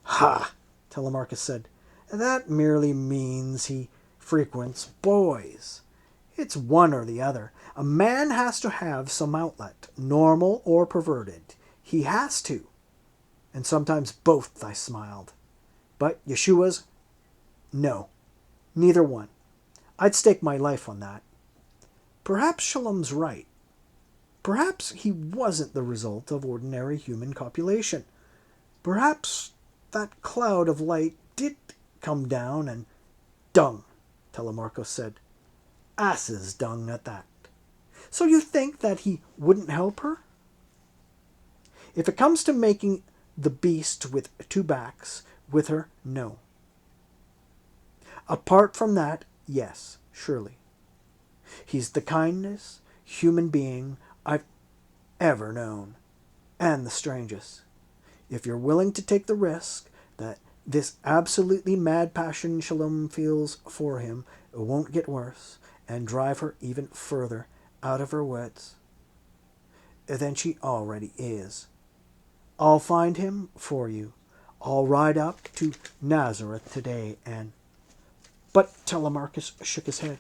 Ha! Telemarchus said. That merely means he frequents boys. It's one or the other. A man has to have some outlet, normal or perverted. He has to. And sometimes both, I smiled. But Yeshua's? No. Neither one. I'd stake my life on that. Perhaps Shalom's right. Perhaps he wasn't the result of ordinary human copulation. Perhaps that cloud of light did come down and dung, Telemarchos said. Ass's dung at that. So you think that he wouldn't help her? If it comes to making the beast with two backs with her, no. Apart from that, yes, surely. He's the kindest human being I've ever known, and the strangest. If you're willing to take the risk that this absolutely mad passion Shalom feels for him won't get worse and drive her even further out of her wits than she already is, I'll find him for you. I'll ride up to Nazareth today and... But Telemarchus shook his head.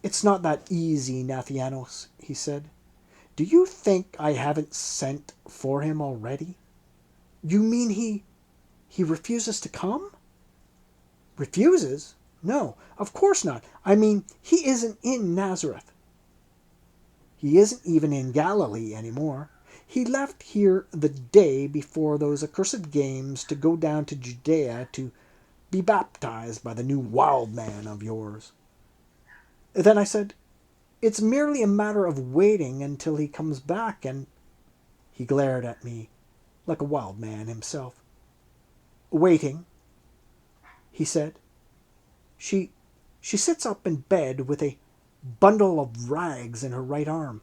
It's not that easy, Nathianos, he said. Do you think I haven't sent for him already? You mean he refuses to come? Refuses? No, of course not. I mean, he isn't in Nazareth. He isn't even in Galilee anymore. He left here the day before those accursed games to go down to Judea to be baptized by the new wild man of yours. Then I said, it's merely a matter of waiting until he comes back, and he glared at me like a wild man himself. Waiting, he said. She sits up in bed with a bundle of rags in her right arm.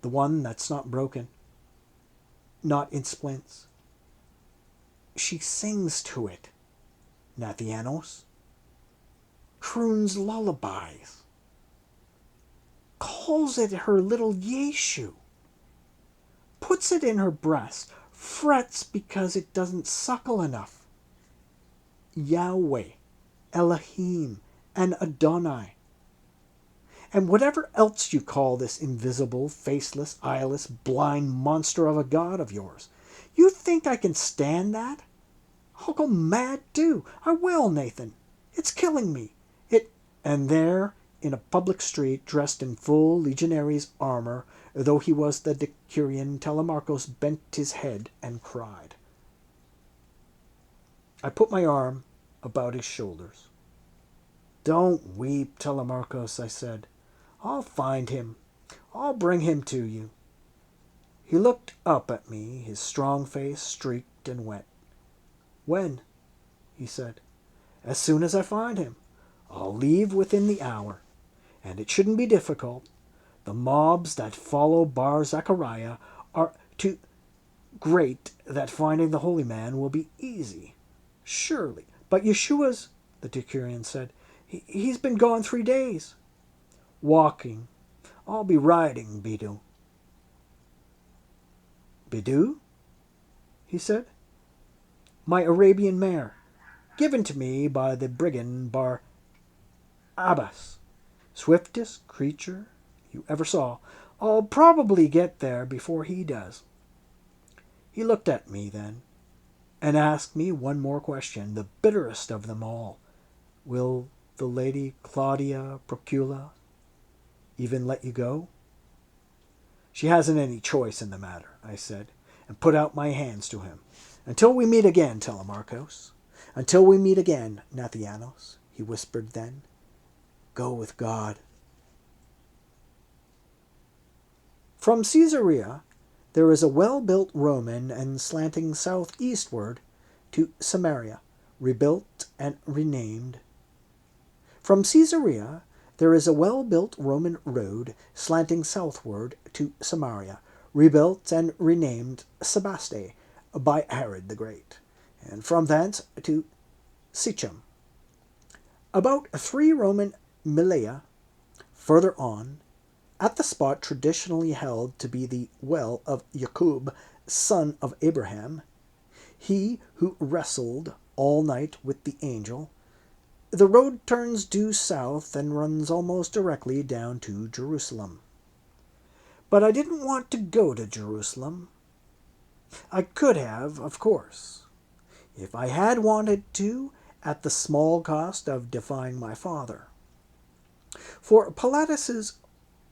The one that's not broken, not in splints. She sings to it, Nathianos. Croons lullabies. Calls it her little Yeshu. Puts it in her breast. Frets because it doesn't suckle enough. Yahweh, Elohim, and Adonai. And whatever else you call this invisible, faceless, eyeless, blind monster of a god of yours. You think I can stand that? I'll go mad too. I will, Nathan. It's killing me. And there, in a public street, dressed in full legionary's armor, though he was the decurion, Telemarchos bent his head and cried. I put my arm about his shoulders. Don't weep, Telemarchos, I said. I'll find him. I'll bring him to you. He looked up at me, his strong face streaked and wet. When? He said. As soon as I find him. I'll leave within the hour. And it shouldn't be difficult. The mobs that follow Bar Zachariah are too great that finding the holy man will be easy. Surely. But Yeshua's, the decurion said, he's been gone 3 days. Walking. I'll be riding, Bidu. Bidu? He said. My Arabian mare, given to me by the brigand Bar Abbas, swiftest creature you ever saw. I'll probably get there before he does. He looked at me then, and asked me one more question, the bitterest of them all. Will the lady Claudia Procula even let you go? She hasn't any choice in the matter, I said, and put out my hands to him. Until we meet again, Telemarchos. Until we meet again, Nathianos, he whispered then. Go with God. From Caesarea there is a well-built Roman and slanting southeastward to Samaria, rebuilt and renamed. From Caesarea there is a well-built Roman road slanting southward to Samaria, rebuilt and renamed Sebaste by Herod the Great, and from thence to Sichem. About 3 Roman millia further on, at the spot traditionally held to be the well of Jacob, son of Abraham, he who wrestled all night with the angel, the road turns due south and runs almost directly down to Jerusalem. But I didn't want to go to Jerusalem. I could have, of course, if I had wanted to, at the small cost of defying my father. For Pilatus's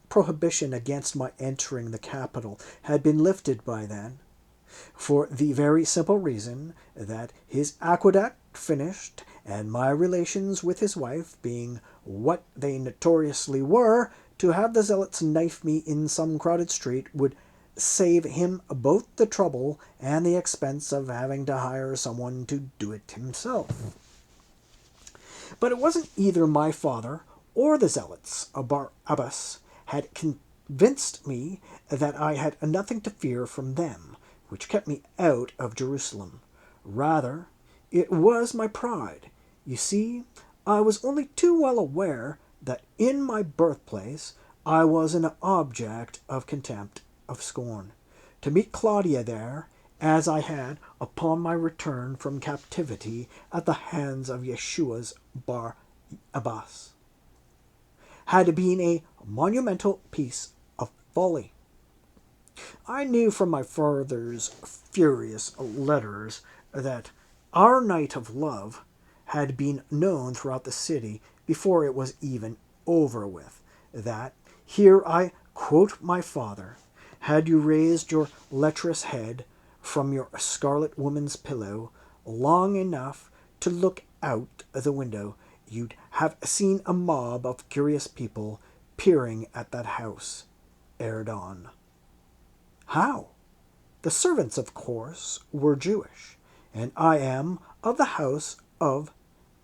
prohibition against my entering the capital had been lifted by then, for the very simple reason that his aqueduct finished, and my relations with his wife being what they notoriously were, to have the zealots knife me in some crowded street would save him both the trouble and the expense of having to hire someone to do it himself. But it wasn't either my father or the zealots of Barabbas had convinced me that I had nothing to fear from them, which kept me out of Jerusalem. Rather, it was my pride. You see, I was only too well aware that in my birthplace I was an object of contempt, of scorn. To meet Claudia there, as I had upon my return from captivity at the hands of Yeshua's Bar-Abbas, had been a monumental piece of folly. I knew from my father's furious letters that our night of love had been known throughout the city before it was even over with, that, here I quote my father, had you raised your lecherous head from your scarlet woman's pillow long enough to look out the window, you'd have seen a mob of curious people peering at that house ere dawn. How? The servants, of course, were Jewish, and I am of the house of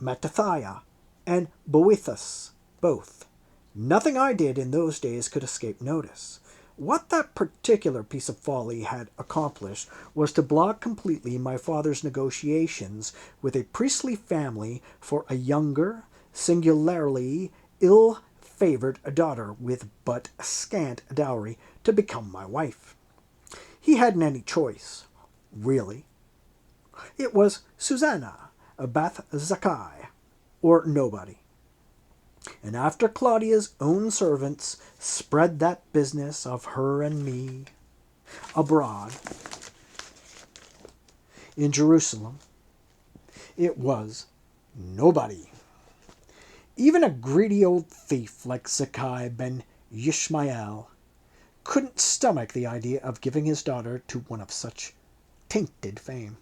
Mattathiah and Boethus, both. Nothing I did in those days could escape notice. What that particular piece of folly had accomplished was to block completely my father's negotiations with a priestly family for a younger, singularly ill-favored daughter with but scant dowry to become my wife. He hadn't any choice, really. It was Susanna, Bath Zakkai, or nobody. And after Claudia's own servants spread that business of her and me abroad in Jerusalem, it was nobody. Even a greedy old thief like Zakkai ben Yishmael couldn't stomach the idea of giving his daughter to one of such tainted fame.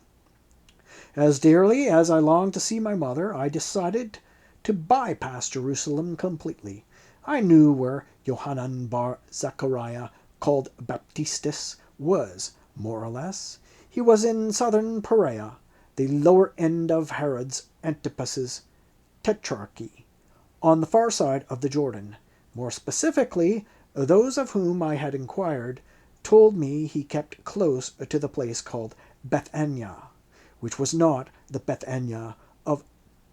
As dearly as I longed to see my mother, I decided to bypass Jerusalem completely. I knew where Yohanan bar Zechariah, called Baptistus, was, more or less. He was in southern Perea, the lower end of Herod's Antipas's tetrarchy, on the far side of the Jordan. More specifically, those of whom I had inquired told me he kept close to the place called Bethania, which was not the Bethania of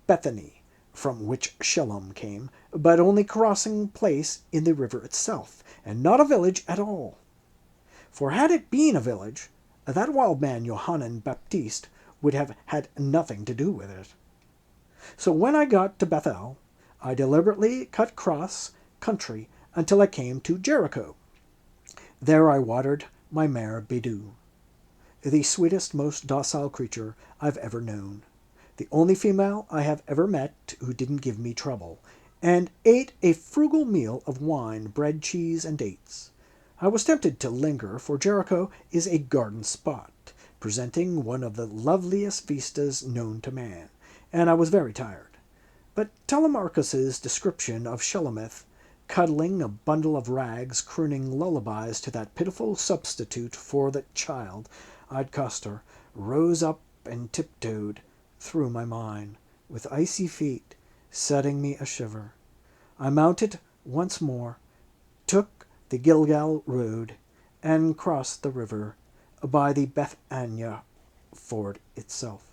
Bethany, from which Shalom came, but only crossing place in the river itself, and not a village at all. For had it been a village, that wild man Yohanan Baptiste would have had nothing to do with it. So when I got to Bethel, I deliberately cut cross country until I came to Jericho. There I watered my mare Bedu, the sweetest, most docile creature I've ever known, the only female I have ever met who didn't give me trouble, and ate a frugal meal of wine, bread, cheese, and dates. I was tempted to linger, for Jericho is a garden spot, presenting one of the loveliest vistas known to man, and I was very tired. But Telemarchus's description of Shelomith cuddling a bundle of rags, crooning lullabies to that pitiful substitute for the child I'd cost her, rose up and tiptoed through my mind, with icy feet setting me a shiver. I mounted once more, took the Gilgal road, and crossed the river by the Bethania ford itself.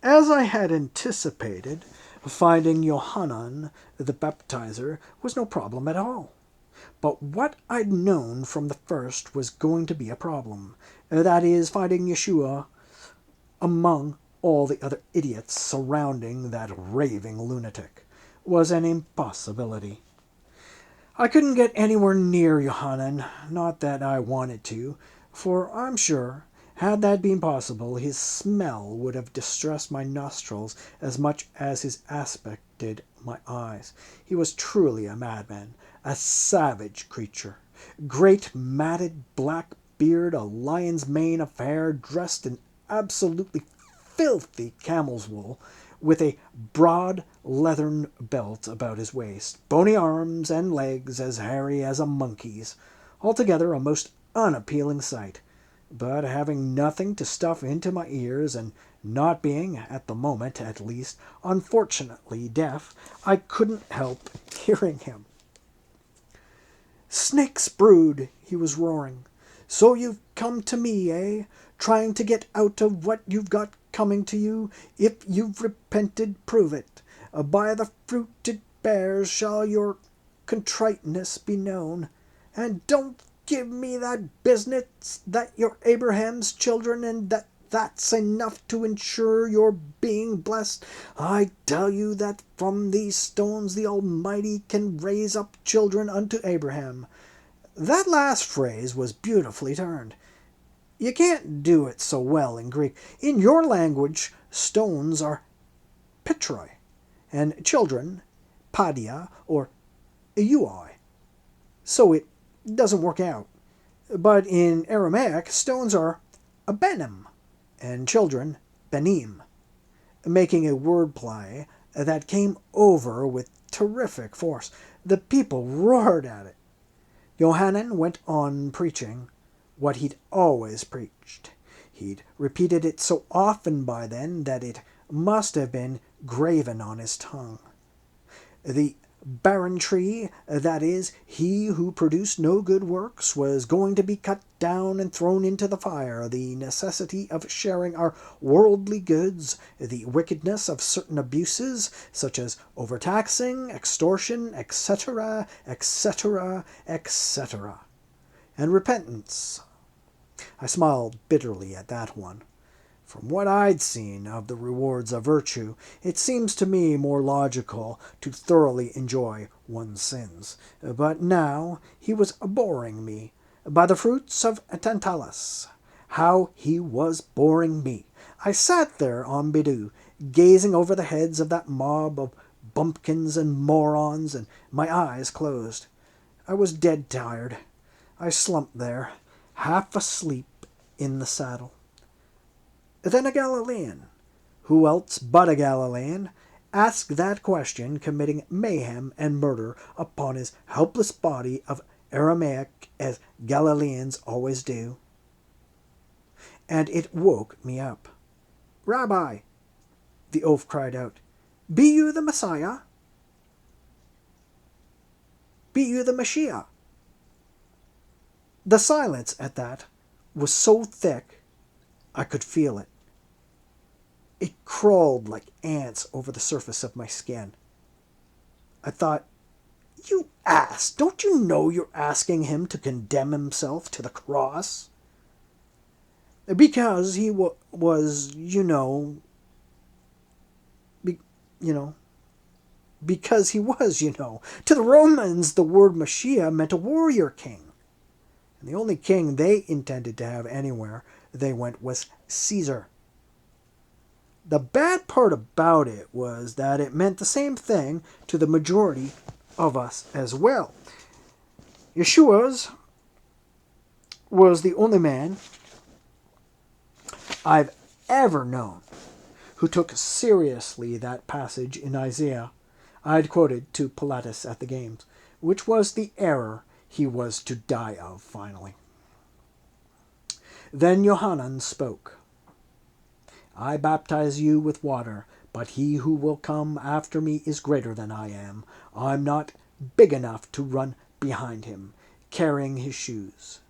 As I had anticipated, finding Yohanan the baptizer was no problem at all. But what I'd known from the first was going to be a problem. That is, finding Yeshua among all the other idiots surrounding that raving lunatic was an impossibility. I couldn't get anywhere near Yohanan, not that I wanted to, for I'm sure, had that been possible, his smell would have distressed my nostrils as much as his aspect did my eyes. He was truly a madman, a savage creature. Great matted black beard, a lion's mane of hair, dressed in absolutely filthy camel's wool, with a broad leathern belt about his waist, bony arms and legs as hairy as a monkey's, altogether a most unappealing sight. But having nothing to stuff into my ears, and not being, at the moment at least, unfortunately deaf, I couldn't help hearing him. "Snake's brood," he was roaring. "So you've come to me, eh? Trying to get out of what you've got coming to you. If you've repented, prove it. By the fruit it bears shall your contriteness be known. And don't give me that business that you're Abraham's children and that's enough to ensure your being blessed. I tell you that from these stones the Almighty can raise up children unto Abraham." That last phrase was beautifully turned. You can't do it so well in Greek. In your language, stones are pitroi, and children, padia or euoi. So it doesn't work out. But in Aramaic, stones are benim, and children benim, making a wordplay that came over with terrific force. The people roared at it. Yohanan went on preaching what he'd always preached. He'd repeated it so often by then that it must have been graven on his tongue. The barren tree, that is, he who produced no good works, was going to be cut down and thrown into the fire. The necessity of sharing our worldly goods, the wickedness of certain abuses, such as overtaxing, extortion, etc., etc., etc., and repentance. I smiled bitterly at that one. From what I'd seen of the rewards of virtue, it seems to me more logical to thoroughly enjoy one's sins. But now he was boring me. By the fruits of Tantalus, how he was boring me! I sat there on Bidou, gazing over the heads of that mob of bumpkins and morons, and my eyes closed. I was dead tired. I slumped there, half asleep in the saddle. Then a Galilean, who else but a Galilean, asked that question, committing mayhem and murder upon his helpless body of Aramaic as Galileans always do. And it woke me up. "Rabbi," the oaf cried out, "be you the Messiah? Be you the Messiah?" The silence at that was so thick I could feel it. It crawled like ants over the surface of my skin. I thought, "You ass! Don't you know you're asking him to condemn himself to the cross?" Because he was, because he was, To the Romans, the word Messiah meant a warrior king. And the only king they intended to have anywhere they went was Caesar. The bad part about it was that it meant the same thing to the majority of us as well. Yeshua's was the only man I've ever known who took seriously that passage in Isaiah I'd quoted to Pilatus at the games, which was the error he was to die of finally. Then Yohanan spoke. I baptize you with water, but he who will come after me is greater than I am. I'm not big enough to run behind him, carrying his shoes.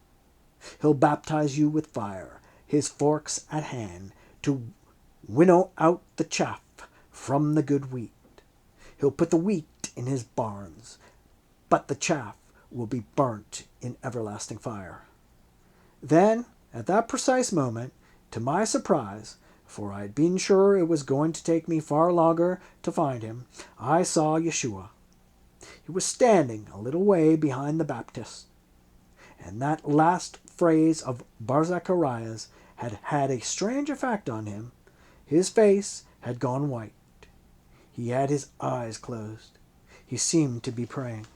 He'll baptize you with fire, his fork's at hand, to winnow out the chaff from the good wheat. He'll put the wheat in his barns, but the chaff will be burnt in everlasting fire. Then, at that precise moment, to my surprise, for I had been sure it was going to take me far longer to find him, I saw Yeshua. He was standing a little way behind the Baptist, and that last phrase of Bar Zacharias had had a strange effect on him. His face had gone white. He had his eyes closed. He seemed to be praying.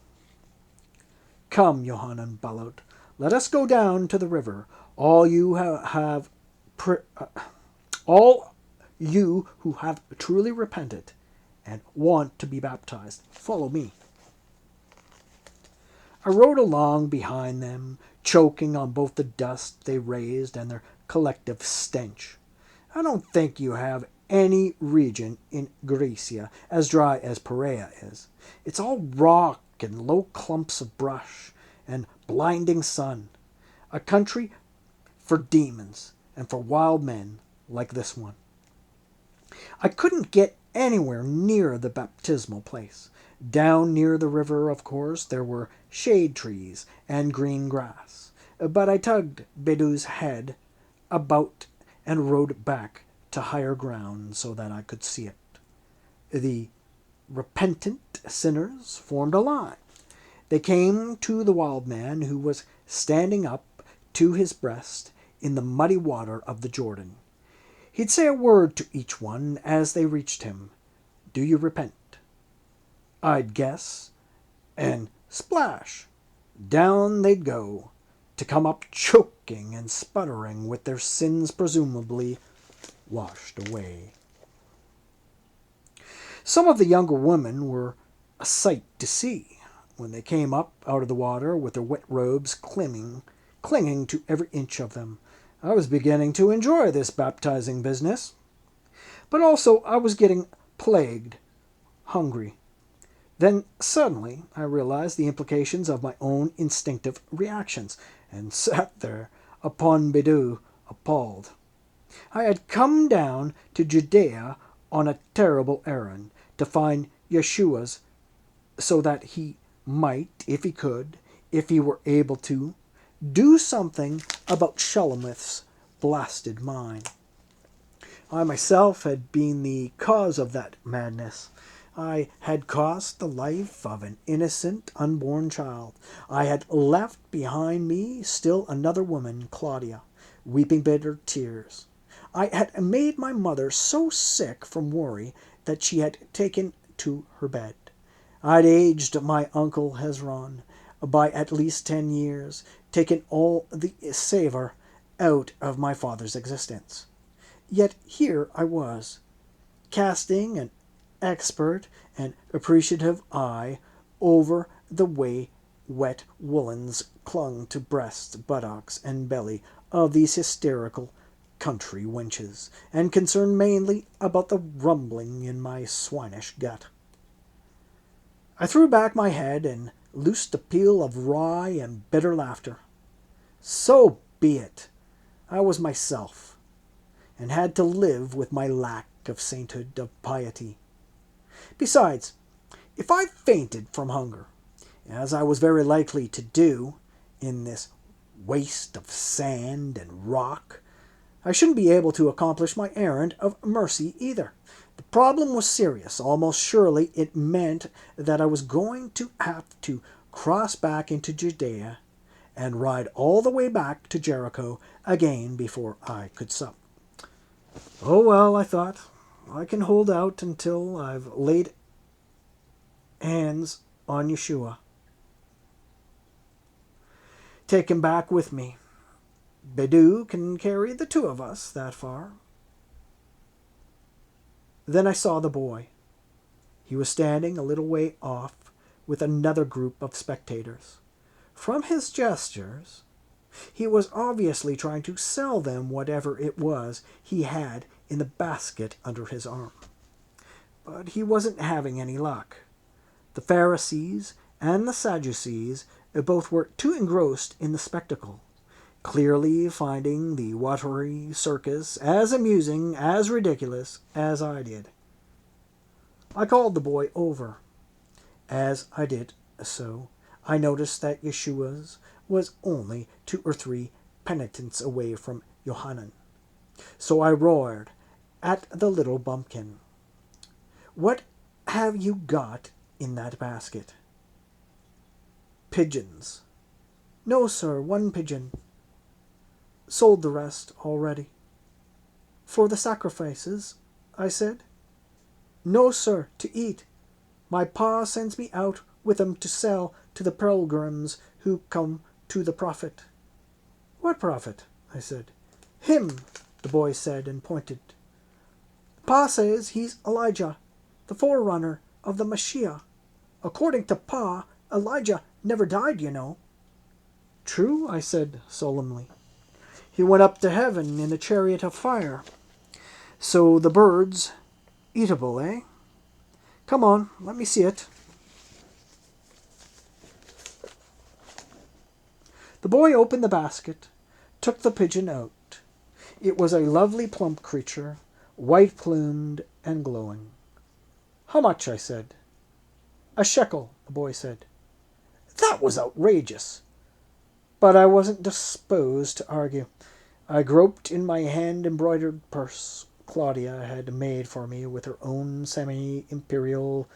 Come, Yohanan bellowed. Let us go down to the river. All you who have truly repented and want to be baptized, follow me. I rode along behind them, choking on both the dust they raised and their collective stench. I don't think you have any region in Grecia as dry as Perea is. It's all rock and low clumps of brush and blinding sun. A country for demons and for wild men like this one. I couldn't get anywhere near the baptismal place. Down near the river, of course, there were shade trees and green grass. But I tugged Bedou's head about and rode back to higher ground so that I could see it. The repentant sinners formed a line. They came to the wild man who was standing up to his breast in the muddy water of the Jordan. He'd say a word to each one as they reached him. Do you repent? I'd guess, and splash, down they'd go, to come up choking and sputtering with their sins presumably washed away. Some of the younger women were a sight to see when they came up out of the water with their wet robes clinging to every inch of them. I was beginning to enjoy this baptizing business. But also I was getting plagued, hungry. Then suddenly I realized the implications of my own instinctive reactions, and sat there upon Bedou, appalled. I had come down to Judea on a terrible errand, to find Yeshua's, so that he might, if he could, if he were able to, do something about Shelomith's blasted mind. I myself had been the cause of that madness. I had cost the life of an innocent, unborn child. I had left behind me still another woman, Claudia, weeping bitter tears. I had made my mother so sick from worry that she had taken to her bed. I'd aged my uncle Hezron by at least 10 years, taken all the savor out of my father's existence. Yet here I was, casting an expert and appreciative eye over the way wet woolens clung to breasts, buttocks, and belly of these hysterical country wenches, and concerned mainly about the rumbling in my swinish gut. I threw back my head and loosed a peal of wry and bitter laughter. So be it. I was myself, and had to live with my lack of sainthood, of piety. Besides, if I fainted from hunger, as I was very likely to do in this waste of sand and rock, I shouldn't be able to accomplish my errand of mercy either. The problem was serious. Almost surely it meant that I was going to have to cross back into Judea and ride all the way back to Jericho again before I could sup. Oh well, I thought, I can hold out until I've laid hands on Yeshua. Take him back with me. Bedou can carry the two of us that far. Then I saw the boy. He was standing a little way off with another group of spectators. From his gestures, he was obviously trying to sell them whatever it was he had in the basket under his arm. But he wasn't having any luck. The Pharisees and the Sadducees both were too engrossed in the spectacle, clearly finding the watery circus as amusing, as ridiculous as I did. I called the boy over. As I did so, I noticed that Yeshua's was only 2 or 3 penitents away from Yohanan. So I roared at the little bumpkin. "What have you got in that basket?" "Pigeons." "No, sir, 1 pigeon. Sold the rest already." "For the sacrifices?" I said. "No, sir, to eat. My pa sends me out with 'em to sell to the pilgrims who come to the prophet." "What prophet?" I said. "Him," the boy said and pointed. "Pa says he's Elijah, the forerunner of the Mashiach. According to Pa, Elijah never died, you know." "True," I said solemnly. "He went up to heaven in a chariot of fire. So the bird's eatable, eh? Come on, let me see it." The boy opened the basket, took the pigeon out. It was a lovely plump creature, white-plumed and glowing. "How much?" I said. "A shekel," the boy said. That was outrageous. But I wasn't disposed to argue. I groped in my hand-embroidered purse Claudia had made for me with her own semi-imperial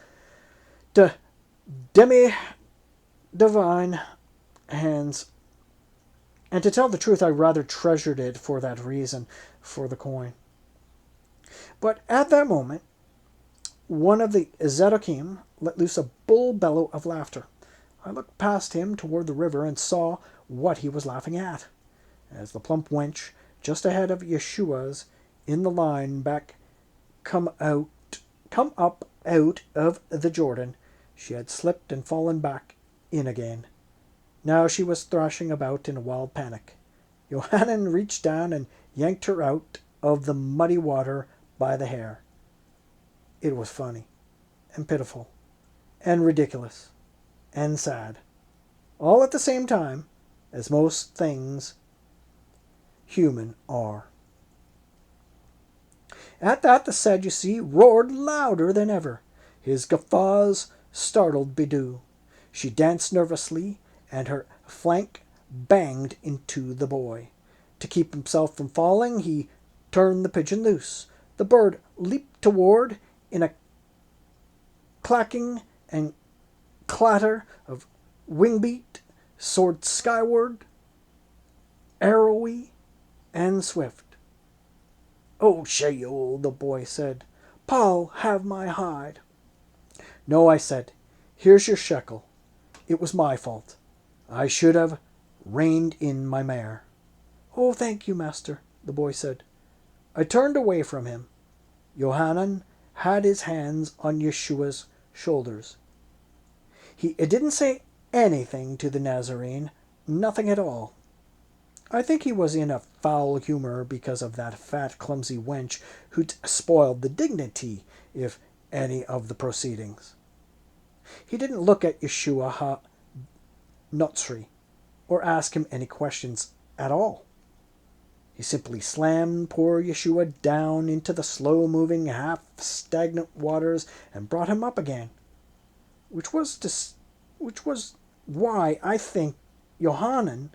demi-divine hands. And to tell the truth, I rather treasured it for that reason, for the coin. But at that moment, one of the Zedekim let loose a bull bellow of laughter. I looked past him toward the river and saw what he was laughing at. As the plump wench, just ahead of Yeshua's, in the line back, come up out of the Jordan, she had slipped and fallen back in again. Now she was thrashing about in a wild panic. Yohanan reached down and yanked her out of the muddy water by the hair. It was funny, and pitiful, and ridiculous, and sad, all at the same time, as most things human are. At that the Sadducee roared louder than ever. His guffaws startled Bidou. She danced nervously, and her flank banged into the boy. To keep himself from falling, he turned the pigeon loose. The bird leaped toward in a clacking and clatter of wingbeat, soared skyward, arrowy and swift. "Oh, Sheol," the boy said. "Pa'll have my hide." "No," I said. "Here's your shekel. It was my fault. I should have reined in my mare." "Oh, thank you, master," the boy said. I turned away from him. Yohanan had his hands on Yeshua's shoulders. He didn't say anything to the Nazarene, nothing at all. I think he was in a foul humor because of that fat, clumsy wench who'd spoiled the dignity, if any, of the proceedings. He didn't look at Yeshua ha-Notzri or ask him any questions at all. He simply slammed poor Yeshua down into the slow-moving, half-stagnant waters and brought him up again, which was why I think Yohanan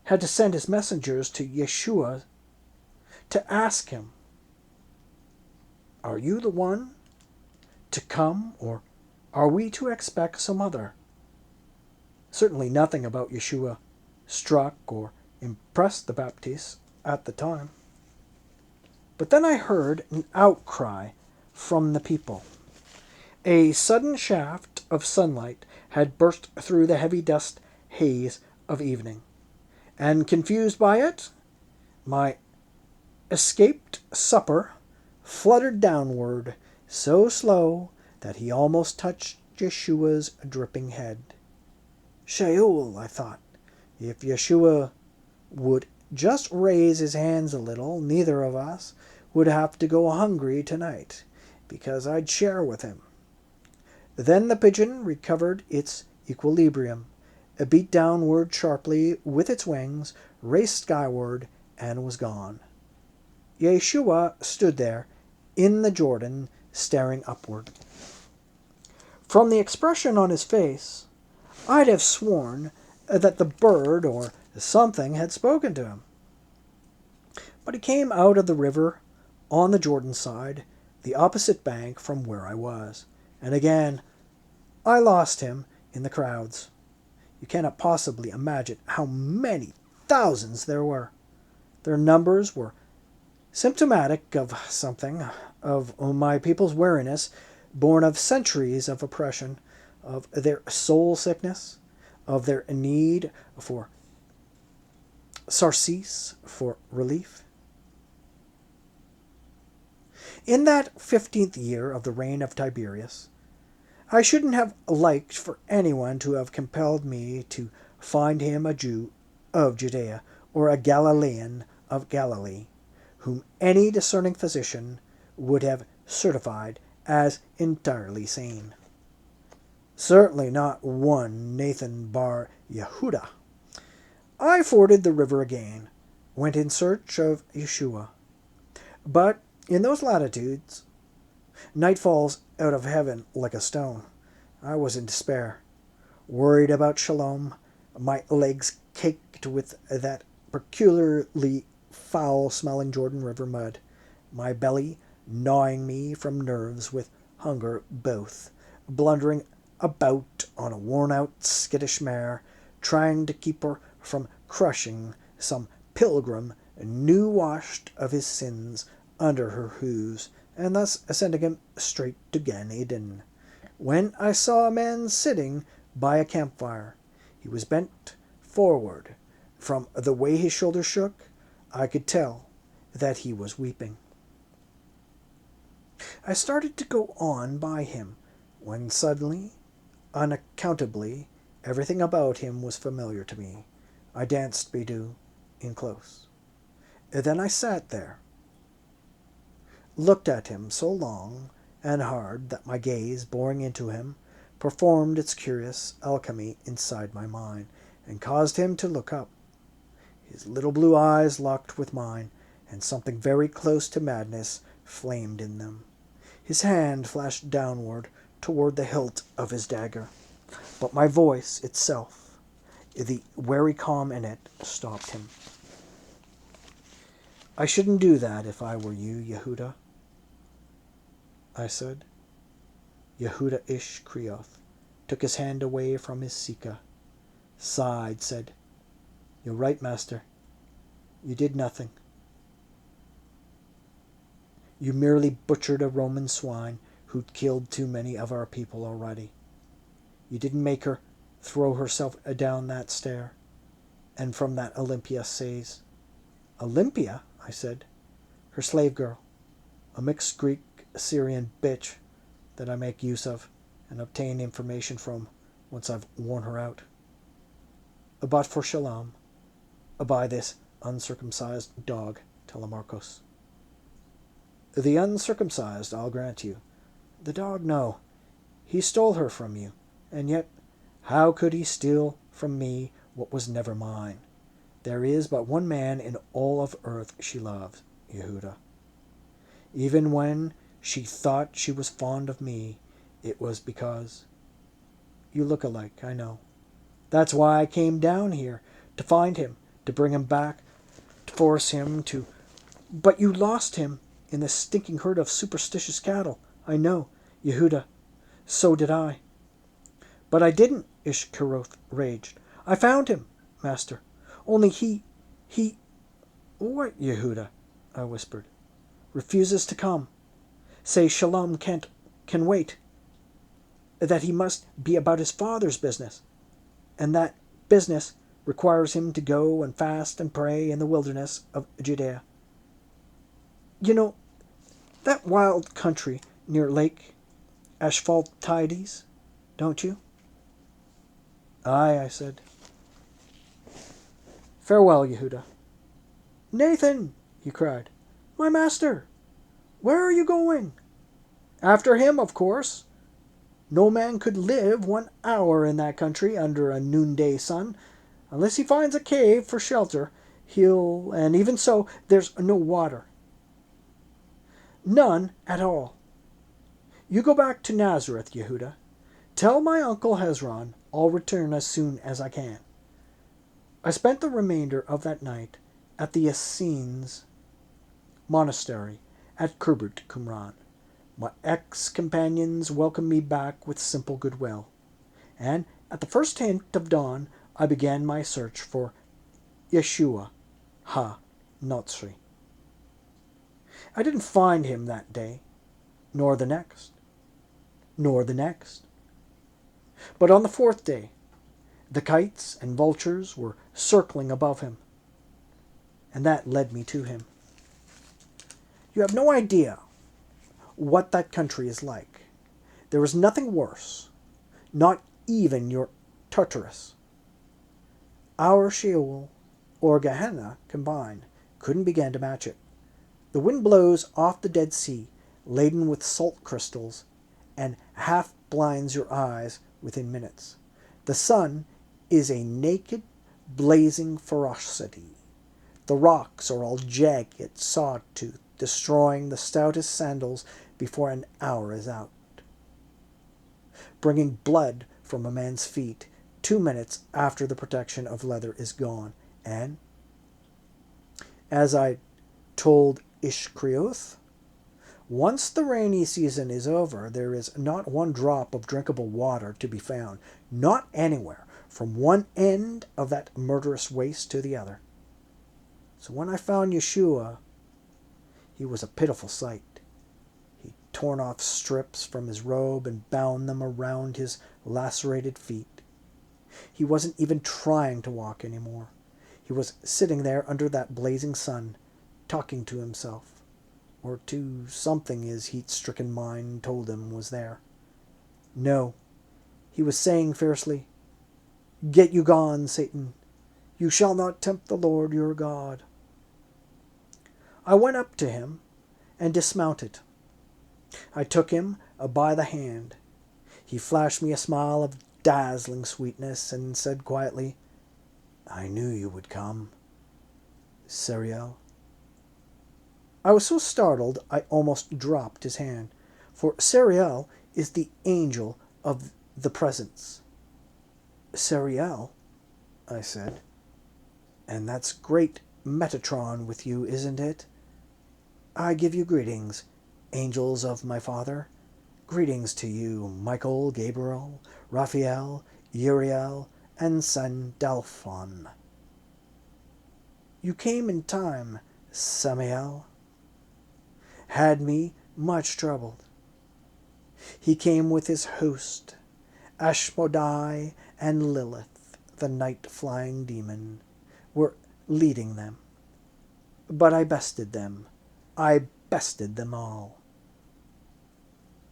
had to send his messengers to Yeshua to ask him, "Are you the one to come, or are we to expect some other?" Certainly nothing about Yeshua struck or impressed the Baptists at the time. But then I heard an outcry from the people. A sudden shaft of sunlight had burst through the heavy dust haze of evening, and confused by it, my escaped supper fluttered downward so slow that he almost touched Yeshua's dripping head. Shaul, I thought, if Yeshua would just raise his hands a little, neither of us would have to go hungry tonight, because I'd share with him. Then the pigeon recovered its equilibrium, beat downward sharply with its wings, raced skyward, and was gone. Yeshua stood there in the Jordan, staring upward. From the expression on his face, I'd have sworn that the bird or something had spoken to him. But he came out of the river on the Jordan side, the opposite bank from where I was, and again I lost him in the crowds. You cannot possibly imagine how many thousands there were. Their numbers were symptomatic of something, of my people's weariness, born of centuries of oppression, of their soul sickness, of their need for surcease, for relief. In that 15th year of the reign of Tiberius, I shouldn't have liked for anyone to have compelled me to find him a Jew of Judea, or a Galilean of Galilee, whom any discerning physician would have certified as entirely sane. Certainly not one Nathan bar Yehuda. I forded the river again, went in search of Yeshua. But in those latitudes, night falls out of heaven like a stone. I was in despair, worried about Shalom, my legs caked with that peculiarly foul-smelling Jordan River mud, my belly gnawing me from nerves with hunger both, blundering about on a worn-out skittish mare, trying to keep her from crushing some pilgrim new-washed of his sins under her hooves, and thus sending him straight to Gan Eden, when I saw a man sitting by a campfire. He was bent forward. From the way his shoulders shook, I could tell that he was weeping. I started to go on by him, when suddenly, unaccountably, everything about him was familiar to me. I danced Bidou in close. Then I sat there, looked at him so long and hard that my gaze, boring into him, performed its curious alchemy inside my mind, and caused him to look up. His little blue eyes locked with mine, and something very close to madness flamed in them. His hand flashed downward toward the hilt of his dagger, but my voice itself, the wary calm in it, stopped him. I shouldn't do that if I were you, Yehuda, I said. Yehuda Ish Krioth took his hand away from his Sika, sighed, said, "You're right, master. You did nothing. You merely butchered a Roman swine who'd killed too many of our people already. You didn't make her throw herself down that stair, and from that Olympia says." "Olympia?" I said. "Her slave girl, a mixed Greek-Syrian bitch that I make use of and obtain information from once I've worn her out. But for Shalom, by this uncircumcised dog, Telemarchos." "The uncircumcised, I'll grant you. The dog, no. He stole her from you, and yet how could he steal from me what was never mine? There is but one man in all of earth she loves, Yehuda. Even when she thought she was fond of me, it was because you look alike, I know. That's why I came down here, to find him, to bring him back, to force him to... But you lost him in the stinking herd of superstitious cattle. I know, Yehuda. So did I." "But I didn't," Ishkaroth raged. "I found him, master. Only he... "What, Yehuda?" I whispered. "Refuses to come. Say Shalom can wait. That he must be about his father's business. And that business requires him to go and fast and pray in the wilderness of Judea. You know, that wild country near Lake Asphaltides, don't you?" "Aye," I said. "Farewell, Yehuda." "Nathan!" he cried. "My master! Where are you going?" "After him, of course. No man could live 1 hour in that country under a noonday sun, unless he finds a cave for shelter. And even so, there's no water. None at all. You go back to Nazareth, Yehuda. Tell my uncle Hezron I'll return as soon as I can." I spent the remainder of that night at the Essenes monastery at Kirbut Qumran. My ex-companions welcomed me back with simple goodwill, and at the first hint of dawn I began my search for Yeshua ha-Notzri. I didn't find him that day, nor the next, nor the next. But on the fourth day, the kites and vultures were circling above him, and that led me to him. You have no idea what that country is like. There is nothing worse, not even your Tartarus. Our Sheol or Gehenna combined couldn't begin to match it. The wind blows off the Dead Sea, laden with salt crystals, and half blinds your eyes within minutes. The sun is a naked, blazing ferocity. The rocks are all jagged sawtooth, destroying the stoutest sandals before an hour is out, bringing blood from a man's feet 2 minutes after the protection of leather is gone. And, as I told Ishkrioth, once the rainy season is over, there is not one drop of drinkable water to be found, not anywhere, from one end of that murderous waste to the other. So when I found Yeshua, he was a pitiful sight. He'd torn off strips from his robe and bound them around his lacerated feet. He wasn't even trying to walk anymore. He was sitting there under that blazing sun, talking to himself, or to something his heat-stricken mind told him was there. No, he was saying fiercely, "Get you gone, Satan. You shall not tempt the Lord your God." I went up to him and dismounted. I took him by the hand. He flashed me a smile of dazzling sweetness and said quietly, "I knew you would come, Sariel." I was so startled I almost dropped his hand, for Sariel is the angel of the presence. "Sariel," I said, "and that's great Metatron with you, isn't it? I give you greetings, angels of my father. Greetings to you, Michael, Gabriel, Raphael, Uriel, and Sandalphon. You came in time, Samael. Had me much troubled." He came with his host, Ashmodai and Lilith, the night-flying demon, were leading them. But I bested them. I bested them all.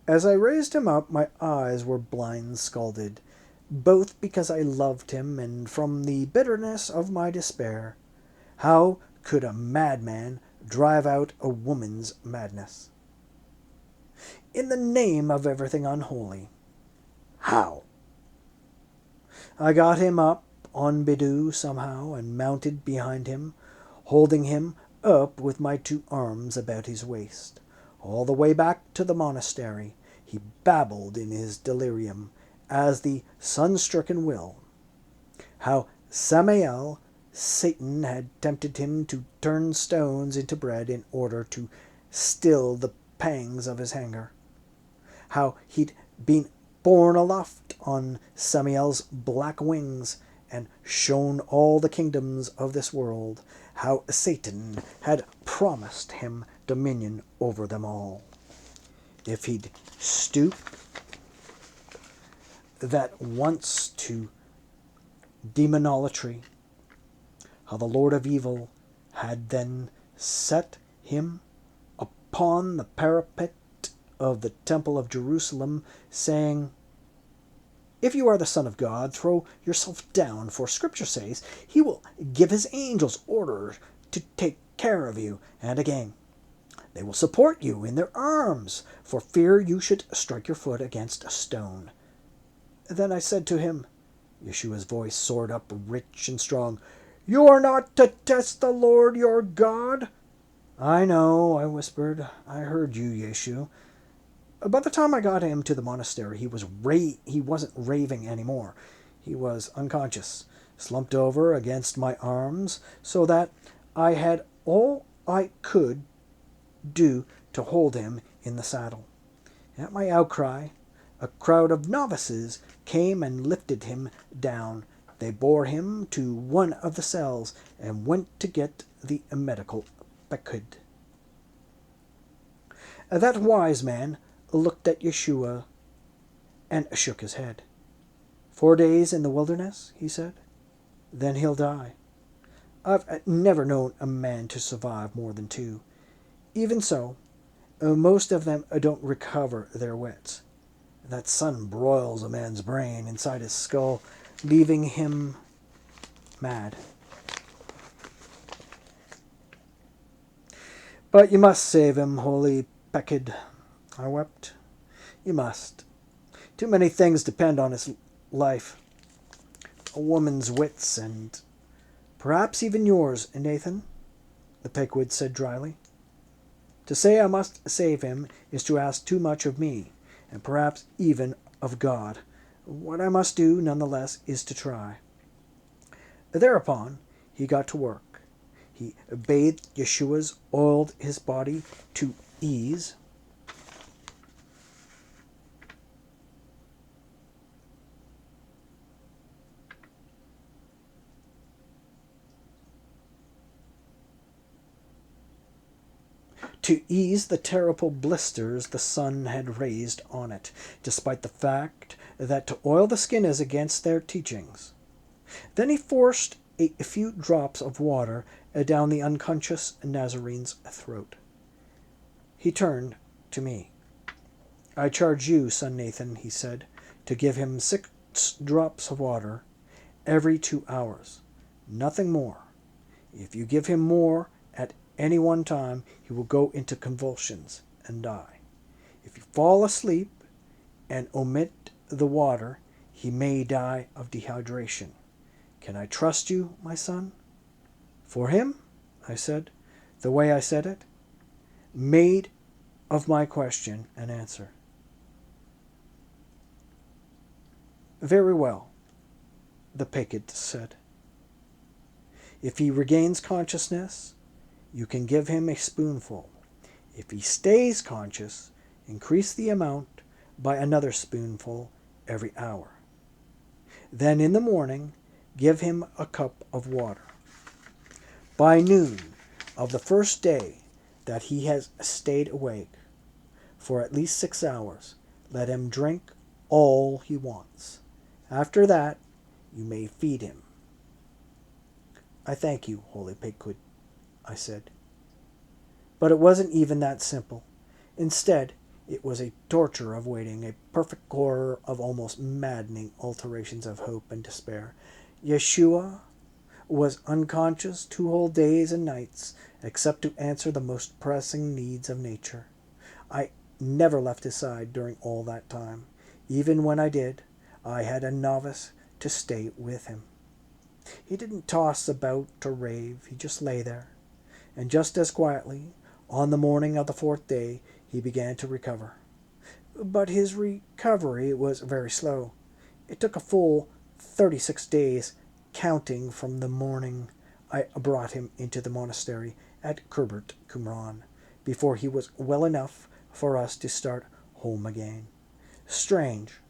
As I raised him up, my eyes were blind-scalded, both because I loved him and from the bitterness of my despair. How could a madman drive out a woman's madness? In the name of everything unholy, how? I got him up on Bidou somehow and mounted behind him, holding him up with my 2 arms about his waist. All the way back to the monastery, he babbled in his delirium, as the sun-stricken will, how Samael, Satan, had tempted him to turn stones into bread in order to still the pangs of his hunger, how he'd been borne aloft on Samael's black wings and shown all the kingdoms of this world, how Satan had promised him dominion over them all, if he'd stoop that once to demonolatry, how the Lord of Evil had then set him upon the parapet of the temple of Jerusalem, saying, "If you are the Son of God, throw yourself down, for Scripture says, He will give His angels orders to take care of you, and again, they will support you in their arms, for fear you should strike your foot against a stone." Then I said to him, Yeshua's voice soared up rich and strong, "You are not to test the Lord your God." "I know," I whispered. "I heard you, Yeshu." By the time I got him to the monastery, he wasn't raving anymore. He was unconscious, slumped over against my arms, so that I had all I could do to hold him in the saddle. At my outcry, a crowd of novices came and lifted him down. They bore him to one of the cells and went to get the medical pekud. That wise man looked at Yeshua and shook his head. 4 days in the wilderness, he said. Then he'll die. I've never known a man to survive more than 2. Even so, most of them don't recover their wits. That sun broils a man's brain inside his skull, leaving him mad. "But you must save him, holy Pekid," I wept. "You must. Too many things depend on his life. A woman's wits, and perhaps even yours, Nathan," the Pequod said dryly. "To say I must save him is to ask too much of me, and perhaps even of God. What I must do, nonetheless, is to try." Thereupon, he got to work. He bathed Yeshua's, oiled his body to ease. To ease the terrible blisters the sun had raised on it, despite the fact that to oil the skin is against their teachings. Then he forced a few drops of water down the unconscious Nazarene's throat. He turned to me. "I charge you, son Nathan," he said, "to give him 6 drops of water every 2 hours. Nothing more. If you give him more at any one time, he will go into convulsions and die. If you fall asleep and omit the water, he may die of dehydration. Can I trust you, my son?" "For him," I said, the way I said it, made of my question an answer. "Very well," the Pequod said. "If he regains consciousness, you can give him a spoonful. If he stays conscious, increase the amount by another spoonful every hour. Then in the morning, give him a cup of water. By noon of the first day that he has stayed awake, for at least 6 hours, let him drink all he wants. After that, you may feed him." "I thank you, Holy Pequod," I said. But it wasn't even that simple. Instead, it was a torture of waiting, a perfect horror of almost maddening alternations of hope and despair. Yeshua was unconscious 2 whole days and nights, except to answer the most pressing needs of nature. I never left his side during all that time. Even when I did, I had a novice to stay with him. He didn't toss about or rave. He just lay there. And just as quietly, on the morning of the 4th day, he began to recover. But his recovery was very slow. It took a full 36 days, counting from the morning I brought him into the monastery at Kirbet Qumran, before he was well enough for us to start home again. Strange.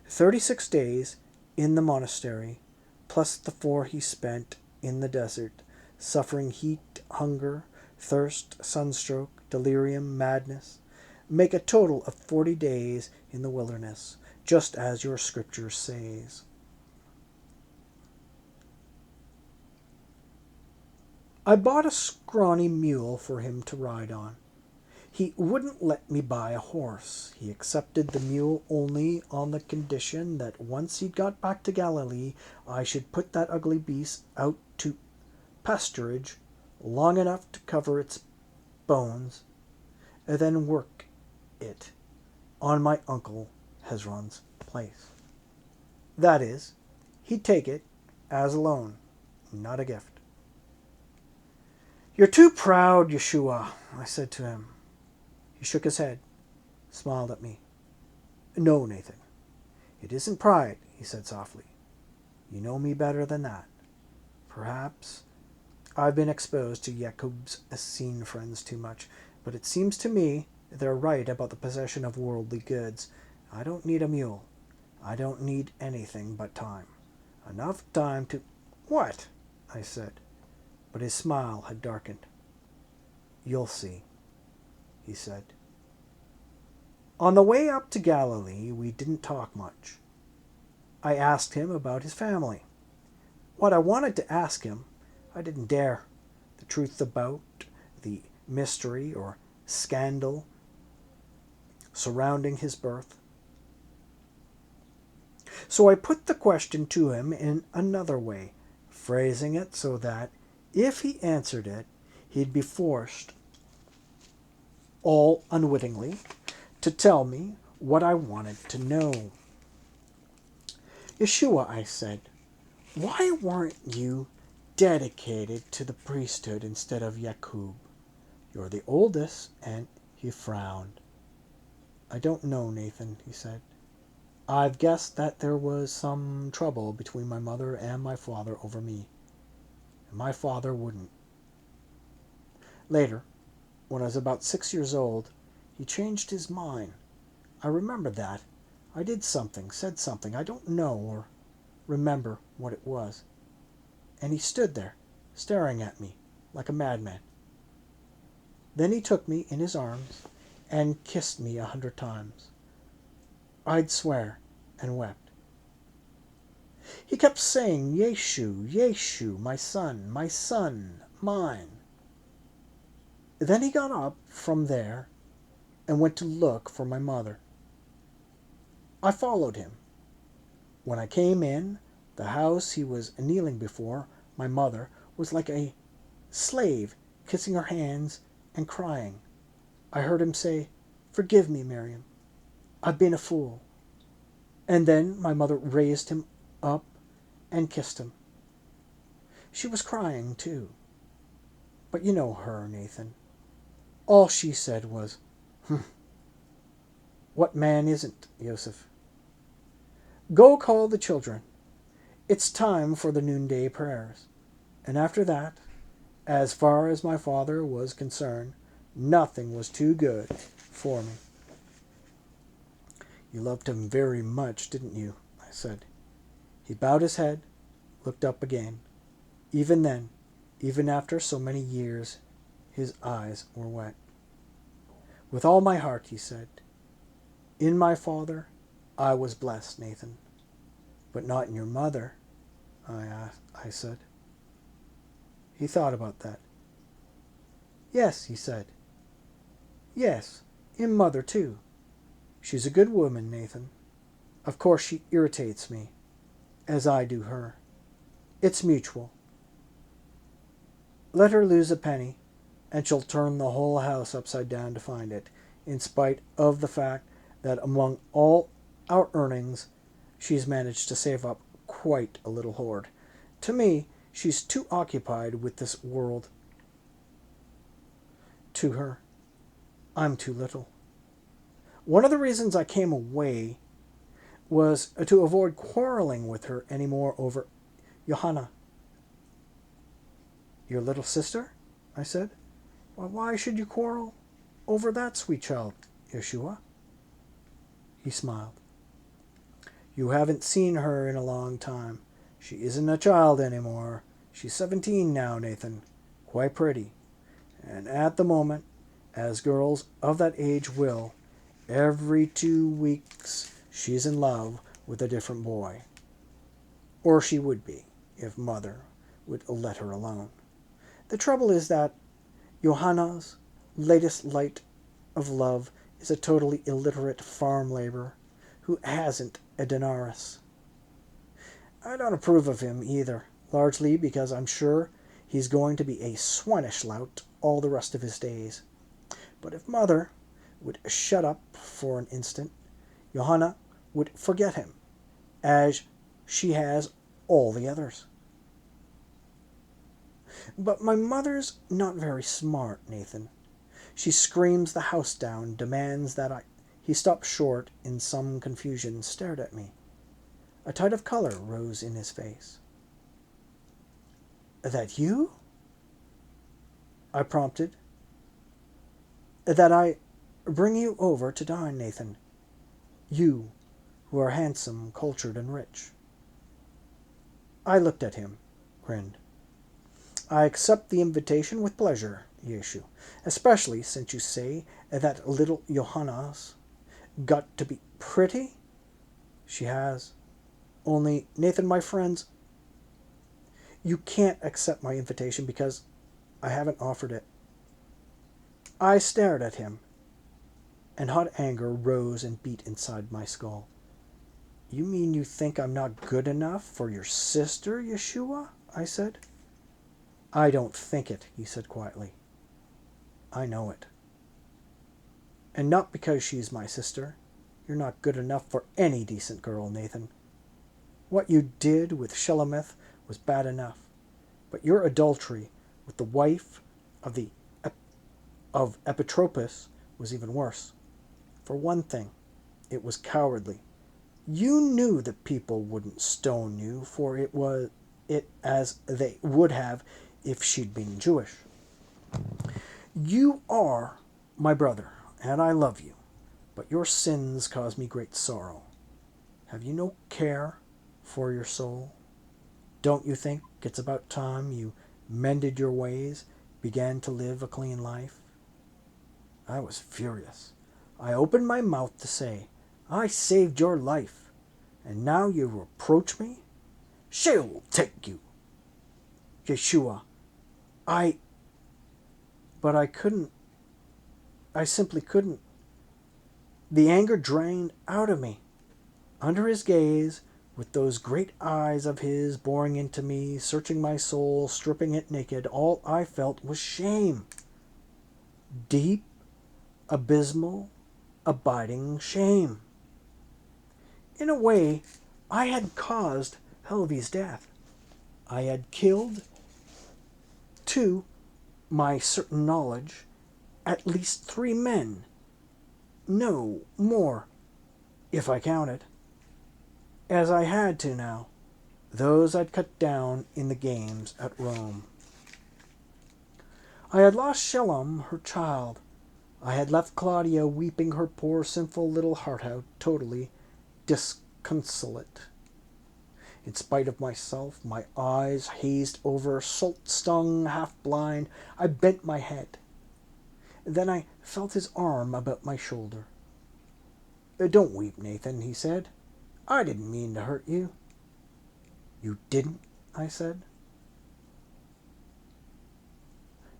36 days in the monastery, plus the 4 he spent in the desert, suffering heat, hunger, thirst, sunstroke, delirium, madness, make a total of 40 days in the wilderness, just as your scripture says. I bought a scrawny mule for him to ride on. He wouldn't let me buy a horse. He accepted the mule only on the condition that once he'd got back to Galilee, I should put that ugly beast out to pasturage long enough to cover its bones, and then work it on my uncle Hezron's place. That is, he'd take it as a loan, not a gift. "You're too proud, Yeshua," I said to him. He shook his head, smiled at me. "No, Nathan, it isn't pride," he said softly. "You know me better than that. Perhaps I've been exposed to Jacob's Essene friends too much, but it seems to me they're right about the possession of worldly goods. I don't need a mule. I don't need anything but time. Enough time to—" "What?" I said, but his smile had darkened. "You'll see," he said. On the way up to Galilee, we didn't talk much. I asked him about his family. What I wanted to ask him, I didn't dare. The truth about the mystery or scandal surrounding his birth. So I put the question to him in another way, phrasing it so that if he answered it, he'd be forced, all unwittingly, to tell me what I wanted to know. "Yeshua," I said, "why weren't you dedicated to the priesthood instead of Jacob? You're the oldest," and he frowned. "I don't know, Nathan," he said. "I've guessed that there was some trouble between my mother and my father over me, and my father wouldn't. Later, when I was about 6 years old, he changed his mind. I remember that. I did something, said something, I don't know or remember what it was. And he stood there, staring at me like a madman. Then he took me in his arms and kissed me 100 times. I'd swear and wept. He kept saying, 'Yeshu, Yeshu, my son, mine.' Then he got up from there and went to look for my mother. I followed him. When I came in the house he was kneeling before, my mother was like a slave, kissing her hands and crying. I heard him say, 'Forgive me, Miriam. I've been a fool.' And then my mother raised him up and kissed him. She was crying, too. But you know her, Nathan. All she said was, 'What man isn't, Joseph? Go call the children. It's time for the noonday prayers.' And after that, as far as my father was concerned, nothing was too good for me." "You loved him very much, didn't you?" I said. He bowed his head, looked up again. Even then, even after so many years, his eyes were wet. "With all my heart," he said. "In my father, I was blessed, Nathan. But not in your mother," I said. He thought about that. "Yes," he said. "Yes, in mother, too. She's a good woman, Nathan. Of course she irritates me, as I do her. It's mutual. Let her lose a penny, and she'll turn the whole house upside down to find it, in spite of the fact that among all our earnings, she's managed to save up quite a little hoard. To me, she's too occupied with this world. To her, I'm too little. One of the reasons I came away was to avoid quarreling with her any more over Johanna." "Your little sister?" I said. "Well, why should you quarrel over that sweet child, Yeshua?" He smiled. "You haven't seen her in a long time. She isn't a child anymore. She's 17 now, Nathan. Quite pretty. And at the moment, as girls of that age will, every 2 weeks she's in love with a different boy. Or she would be, if mother would let her alone. The trouble is that Johanna's latest light of love is a totally illiterate farm laborer who hasn't a denarius. I don't approve of him either, largely because I'm sure he's going to be a Swanish lout all the rest of his days. But if Mother would shut up for an instant, Johanna would forget him, as she has all the others. But my mother's not very smart, Nathan. She screams the house down, demands that I... He stopped short in some confusion, stared at me. A tide of color rose in his face. That you? I prompted. That I bring you over to dine, Nathan. You, who are handsome, cultured, and rich. I looked at him, grinned. I accept the invitation with pleasure, Yeshu, especially since you say that little Johanna's got to be pretty. She has. Only, Nathan, my friends, you can't accept my invitation because I haven't offered it. I stared at him, and hot anger rose and beat inside my skull. You mean you think I'm not good enough for your sister, Yeshua? I said. I don't think it, he said quietly. I know it. And not because she's my sister. You're not good enough for any decent girl, Nathan. What you did with Shelomith was bad enough, but your adultery with the wife of Epitropus was even worse. For one thing, it was cowardly. You knew that people wouldn't stone you for it as they would have if she'd been Jewish. You are my brother, and I love you, but your sins cause me great sorrow. Have you no care for your soul? Don't you think it's about time you mended your ways, began to live a clean life? I was furious. I opened my mouth to say, I saved your life, and now you reproach me? She'll take you. Yeshua, But I couldn't. I simply couldn't. The anger drained out of me. Under his gaze, with those great eyes of his boring into me, searching my soul, stripping it naked, all I felt was shame. Deep, abysmal, abiding shame. In a way, I had caused Helvi's death. I had killed, to my certain knowledge, at least 3 men. No, more, if I counted. As I had to now, those I'd cut down in the games at Rome. I had lost Shalom, her child. I had left Claudia weeping her poor sinful little heart out, totally disconsolate. In spite of myself, my eyes hazed over, salt-stung, half-blind, I bent my head. Then I felt his arm about my shoulder. Don't weep, Nathan, he said. I didn't mean to hurt you. You didn't, I said.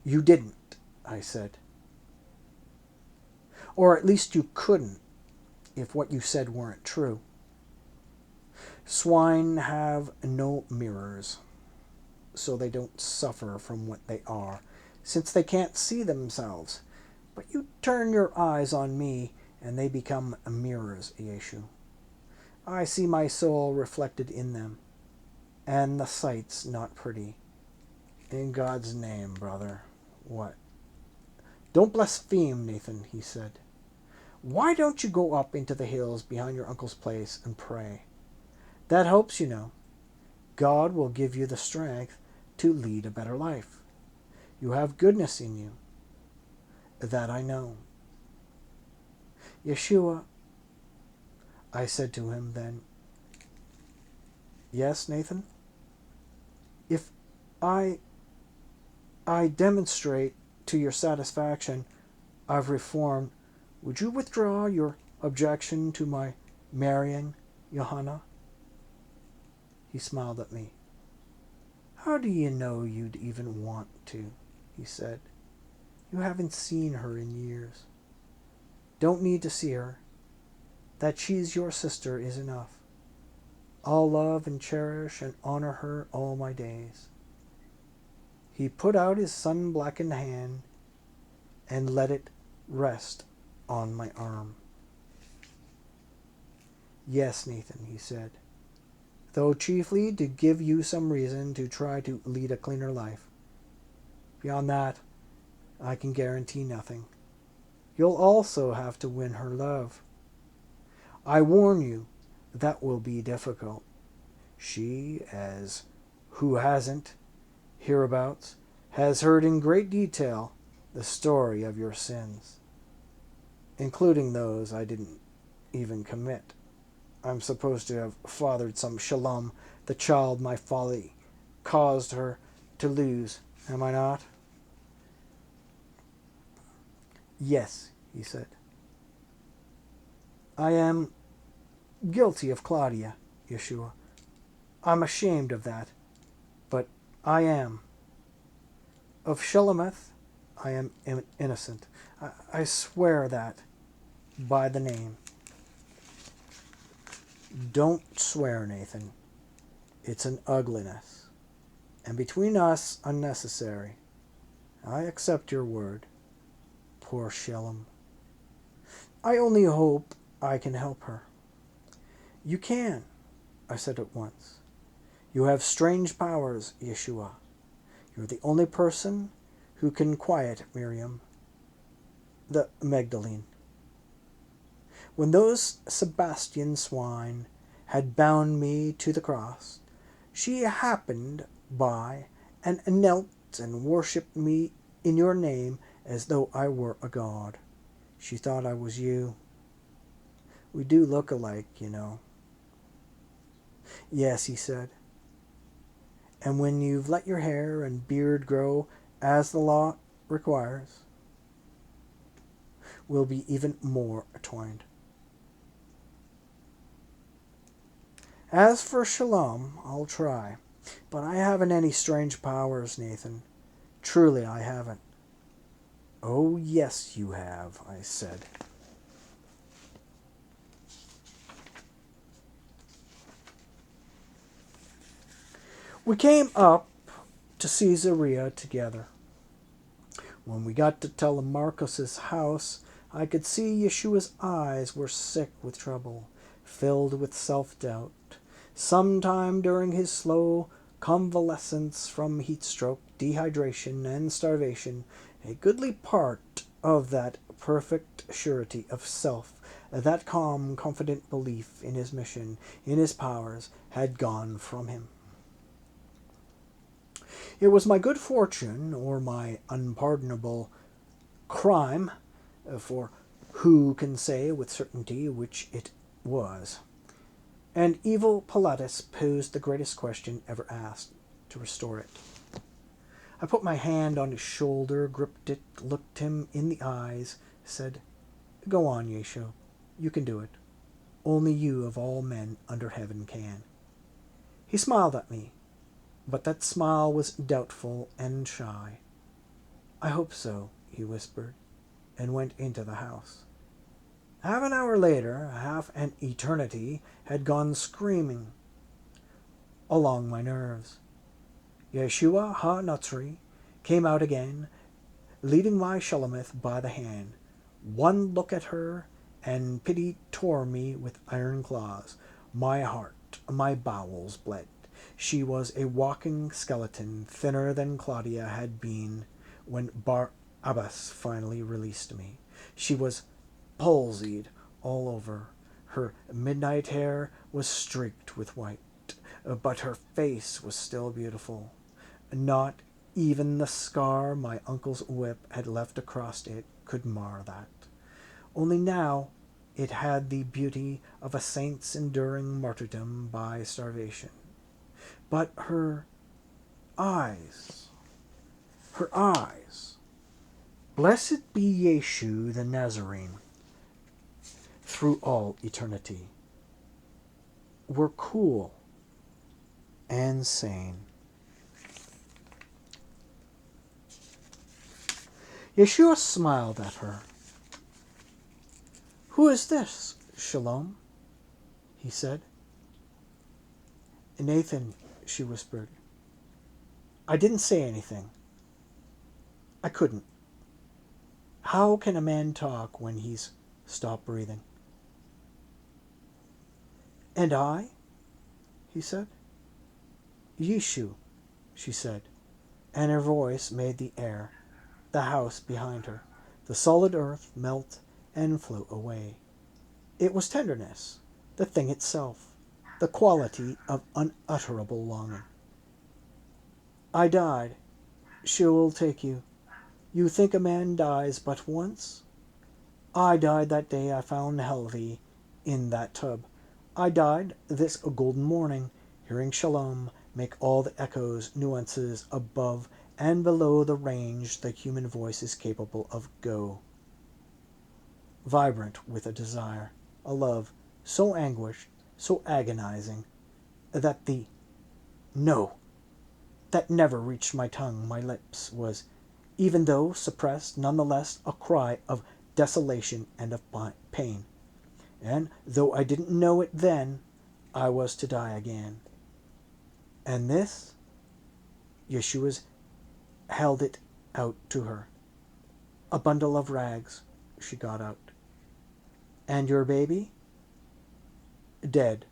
You didn't, I said. Or at least you couldn't, if what you said weren't true. Swine have no mirrors, so they don't suffer from what they are, since they can't see themselves. But you turn your eyes on me, and they become mirrors, Yeshu. I see my soul reflected in them, and the sight's not pretty. In God's name, brother, what? Don't blaspheme, Nathan, he said. Why don't you go up into the hills behind your uncle's place and pray? That helps, you know. God will give you the strength to lead a better life. You have goodness in you. That I know. Yeshua, I said to him then. Yes, Nathan? If I demonstrate to your satisfaction I've reformed, would you withdraw your objection to my marrying Johanna? He smiled at me. How do you know you'd even want to? He said. You haven't seen her in years. Don't need to see her. That she's your sister is enough. I'll love and cherish and honor her all my days. He put out his sun-blackened hand and let it rest on my arm. Yes, Nathan, he said, though chiefly to give you some reason to try to lead a cleaner life. Beyond that, I can guarantee nothing. You'll also have to win her love. I warn you, that will be difficult. She, as who hasn't, hereabouts, has heard in great detail the story of your sins, including those I didn't even commit. I'm supposed to have fathered some Shalom, the child my folly caused her to lose, am I not? Yes, he said. I am guilty of Claudia, Yeshua. I'm ashamed of that, but I am. Of Shelomith, I am innocent. I swear that by the name. Don't swear, Nathan. It's an ugliness, and between us, unnecessary. I accept your word. Poor Shalom. I only hope I can help her. You can, I said at once. You have strange powers, Yeshua. You're the only person who can quiet Miriam, the Magdalene. When those Sebastian swine had bound me to the cross, she happened by and knelt and worshipped me in your name as though I were a god. She thought I was you. We do look alike, you know. Yes, he said. And when you've let your hair and beard grow as the law requires, we'll be even more entwined. As for Shalom, I'll try. But I haven't any strange powers, Nathan. Truly, I haven't. Oh, yes, you have, I said. We came up to Caesarea together. When we got to Telemarcus's house, I could see Yeshua's eyes were sick with trouble, filled with self-doubt. Sometime during his slow convalescence from heat-stroke, dehydration, and starvation, a goodly part of that perfect surety of self, that calm, confident belief in his mission, in his powers, had gone from him. It was my good fortune, or my unpardonable crime, for who can say with certainty which it was? And evil Pilatus posed the greatest question ever asked, to restore it. I put my hand on his shoulder, gripped it, looked him in the eyes, said, Go on, Yeshua, you can do it. Only you of all men under heaven can. He smiled at me, but that smile was doubtful and shy. I hope so, he whispered, and went into the house. Half an hour later, half an eternity had gone screaming along my nerves. Yeshua ha-Natsri came out again, leading my Shelomith by the hand. One look at her, and pity tore me with iron claws. My heart, my bowels bled. She was a walking skeleton, thinner than Claudia had been when Bar Abbas finally released me. She was palsied all over. Her midnight hair was streaked with white, but her face was still beautiful. Not even the scar my uncle's whip had left across it could mar that. Only now it had the beauty of a saint's enduring martyrdom by starvation. But her eyes, blessed be Yeshu the Nazarene, through all eternity, were cool and sane. Yeshua smiled at her. "Who is this, Shalom?" he said. "Nathan," she whispered. I didn't say anything. I couldn't. How can a man talk when he's stopped breathing? "And I?" he said. "Yeshu," she said, and her voice made the air, the house behind her, the solid earth melt and float away. It was tenderness, the thing itself, the quality of unutterable longing. "I died. She will take you. You think a man dies but once? I died that day I found Helvi in that tub. I died this golden morning, hearing Shalom make all the echoes, nuances above and below the range the human voice is capable of go. Vibrant with a desire, a love so anguished, so agonizing, that the no that never reached my tongue, my lips, was, even though suppressed, nonetheless a cry of desolation and of pain. And though I didn't know it then, I was to die again. And this? Yeshua's held it out to her. A bundle of rags she got out. "And your baby?" "Dead.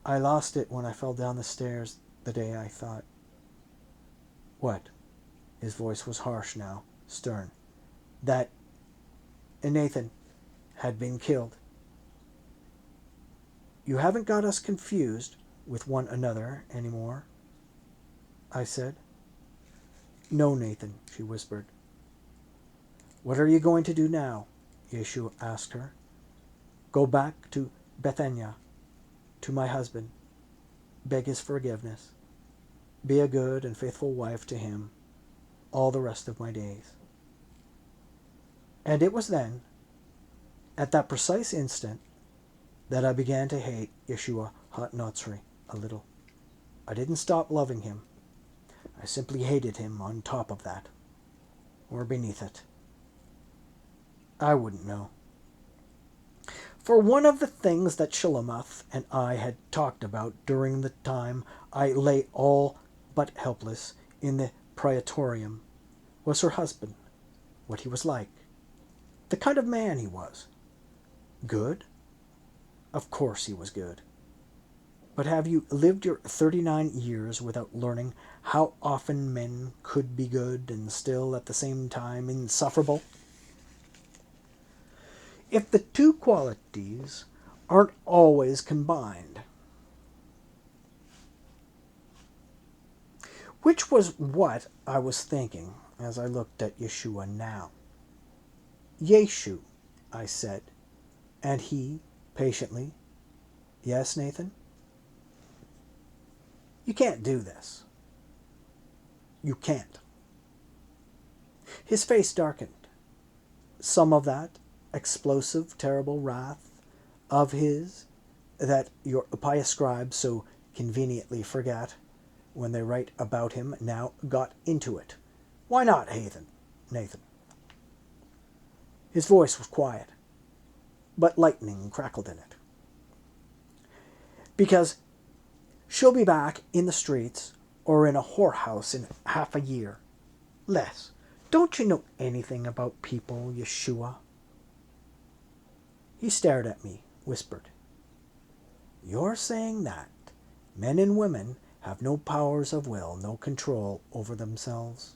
I lost it when I fell down the stairs the day I thought." "What?" His voice was harsh now, stern. "That Nathan had been killed." "You haven't got us confused with one another any more?" I said. "No, Nathan," she whispered. "What are you going to do now?" Yeshua asked her. "Go back to Bethania, to my husband, beg his forgiveness, be a good and faithful wife to him all the rest of my days." And it was then, at that precise instant, that I began to hate Yeshua Hotnotsri a little. I didn't stop loving him. I simply hated him on top of that, or beneath it. I wouldn't know. For one of the things that Shilomoth and I had talked about during the time I lay all but helpless in the praetorium was her husband, what he was like, the kind of man he was. Good? Of course he was good. But have you lived your 39 years without learning how often men could be good and still at the same time insufferable? If the two qualities aren't always combined. Which was what I was thinking as I looked at Yeshua now. "Yeshu," I said, and he, patiently, "Yes, Nathan?" "You can't do this. You can't." His face darkened. Some of that explosive, terrible wrath of his that your pious scribes so conveniently forget when they write about him now got into it. "Why not, Nathan?" His voice was quiet, but lightning crackled in it. "Because she'll be back in the streets or in a whorehouse in half a year. Less. Don't you know anything about people, Yeshua?" He stared at me, whispered, "You're saying that men and women have no powers of will, no control over themselves?"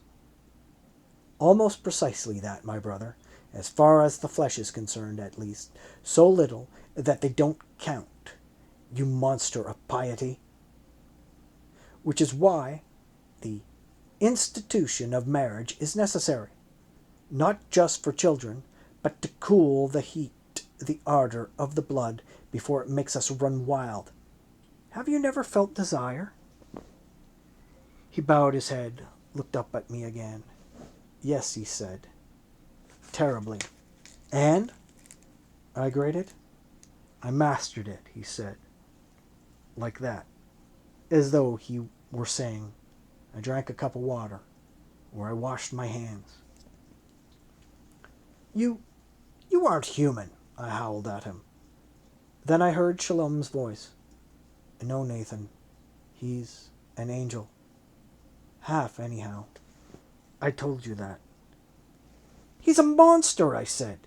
"Almost precisely that, my brother, as far as the flesh is concerned, at least. So little that they don't count, you monster of piety. Which is why the institution of marriage is necessary, not just for children, but to cool the heat, the ardor of the blood before it makes us run wild. Have you never felt desire?" He bowed his head, looked up at me again. "Yes," he said, "terribly." "And?" I grated. "I mastered it," he said, like that, as though he were saying, "I drank a cup of water, or I washed my hands." You aren't human," I howled at him. Then I heard Shalom's voice. No, Nathan. He's an angel. Half, anyhow. I told you that. He's a monster, I said.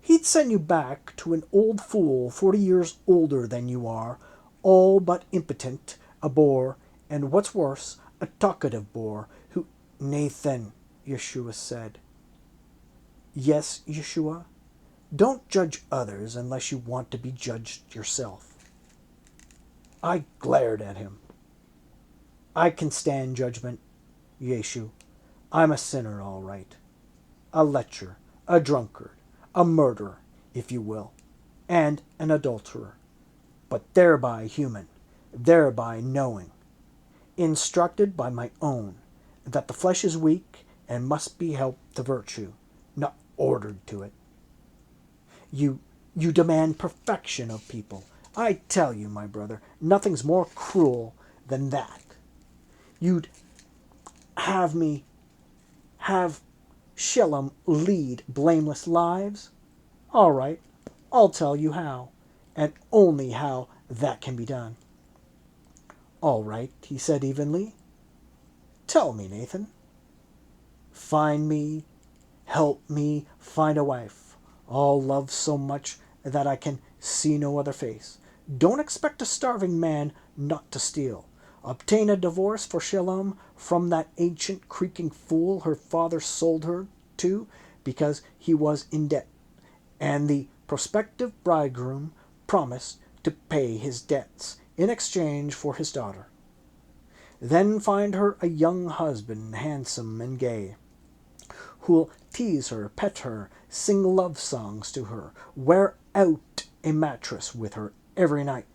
He'd send you back to an old fool 40 years older than you are, all but impotent, a bore, and what's worse, a talkative bore, who... Nathan, Yeshua said. Yes, Yeshua? Don't judge others unless you want to be judged yourself. I glared at him. I can stand judgment, Yeshu. I'm a sinner, all right. A lecher, a drunkard, a murderer, if you will, and an adulterer, but thereby human, thereby knowing, instructed by my own, that the flesh is weak and must be helped to virtue, not ordered to it. You demand perfection of people. I tell you, my brother, nothing's more cruel than that. You'd have me have Shalom lead blameless lives? All right, I'll tell you how, and only how that can be done. All right, he said evenly. Tell me, Nathan. Find me, help me find a wife. I'll love so much that I can see no other face. Don't expect a starving man not to steal. Obtain a divorce for Shalom from that ancient creaking fool her father sold her to because he was in debt, and the prospective bridegroom promised to pay his debts in exchange for his daughter. Then find her a young husband, handsome and gay, who'll tease her, pet her, sing love songs to her, wear out a mattress with her every night,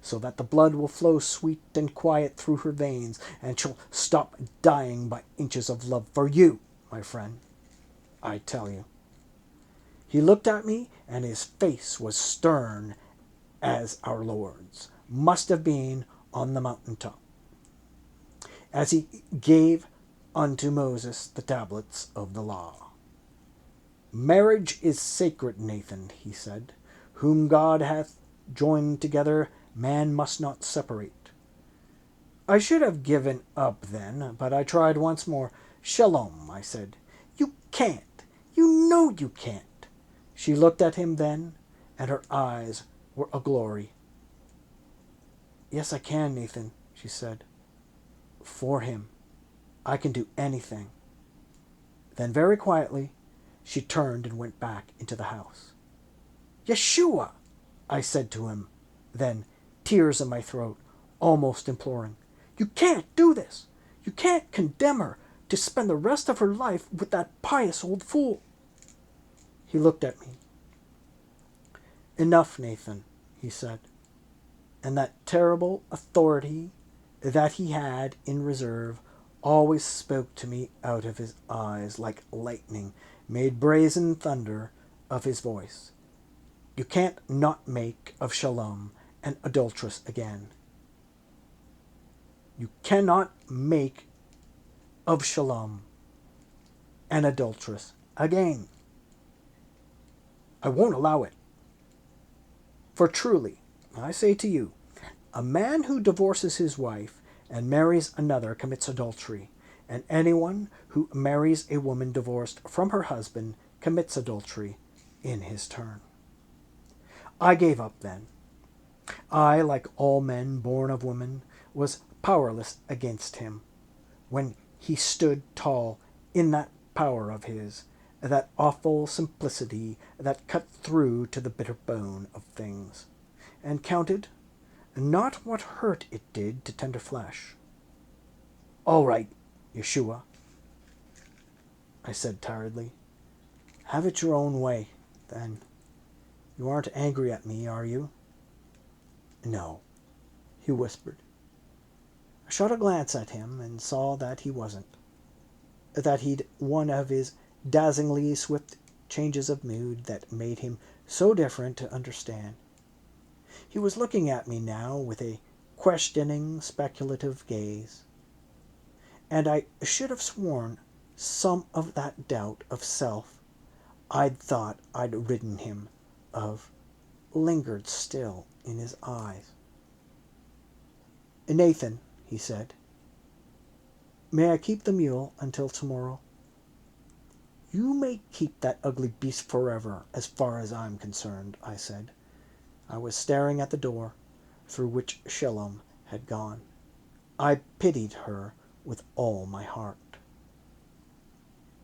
so that the blood will flow sweet and quiet through her veins, and she'll stop dying by inches of love for you, my friend. I tell you. He looked at me, and his face was stern as our Lord's must have been on the mountaintop, as he gave unto Moses the tablets of the law. Marriage is sacred, Nathan, he said. Whom God hath joined together, man must not separate. I should have given up then, but I tried once more. Shalom, I said. You can't. You know you can't. She looked at him then, and her eyes were aglory. Yes, I can, Nathan, she said. For him. I can do anything. Then very quietly, she turned and went back into the house. Yeshua, I said to him, then, tears in my throat, almost imploring. You can't do this. You can't condemn her to spend the rest of her life with that pious old fool. He looked at me. Enough, Nathan, he said, and that terrible authority that he had in reserve always spoke to me out of his eyes like lightning, made brazen thunder of his voice. You can't not make of Shalom an adulteress again. You cannot make of Shalom an adulteress again. I won't allow it. For truly, I say to you, a man who divorces his wife and marries another commits adultery, and anyone who marries a woman divorced from her husband commits adultery in his turn. I gave up then. I, like all men born of woman, was powerless against him, when he stood tall in that power of his, that awful simplicity that cut through to the bitter bone of things, and counted not what hurt it did to tender flesh. All right, Yeshua, I said tiredly. Have it your own way, then. You aren't angry at me, are you? No, he whispered. I shot a glance at him and saw that he wasn't. That he'd one of his dazzlingly swift changes of mood that made him so different to understand. He was looking at me now with a questioning, speculative gaze, and I should have sworn some of that doubt of self I'd thought I'd ridden him of lingered still in his eyes. "Nathan," he said, "may I keep the mule until tomorrow?" "You may keep that ugly beast forever, as far as I'm concerned," I said. I was staring at the door, through which Shalom had gone. I pitied her with all my heart.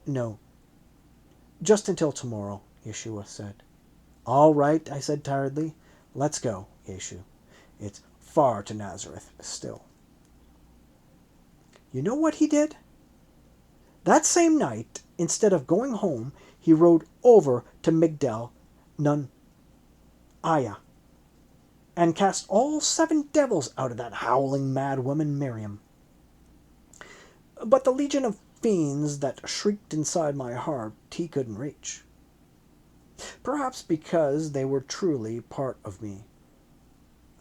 "No, just until tomorrow," Yeshua said. "All right," I said tiredly. "Let's go, Yeshu. It's far to Nazareth still." You know what he did? That same night, instead of going home, he rode over to Migdal Nun Aya and cast all 7 devils out of that howling mad woman Miriam. But the legion of fiends that shrieked inside my heart he couldn't reach. Perhaps because they were truly part of me.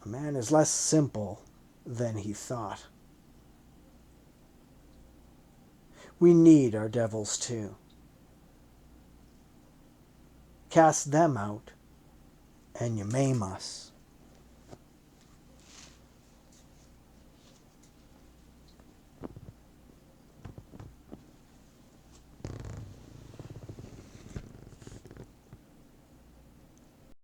A man is less simple than he thought. We need our devils too. Cast them out, and you maim us.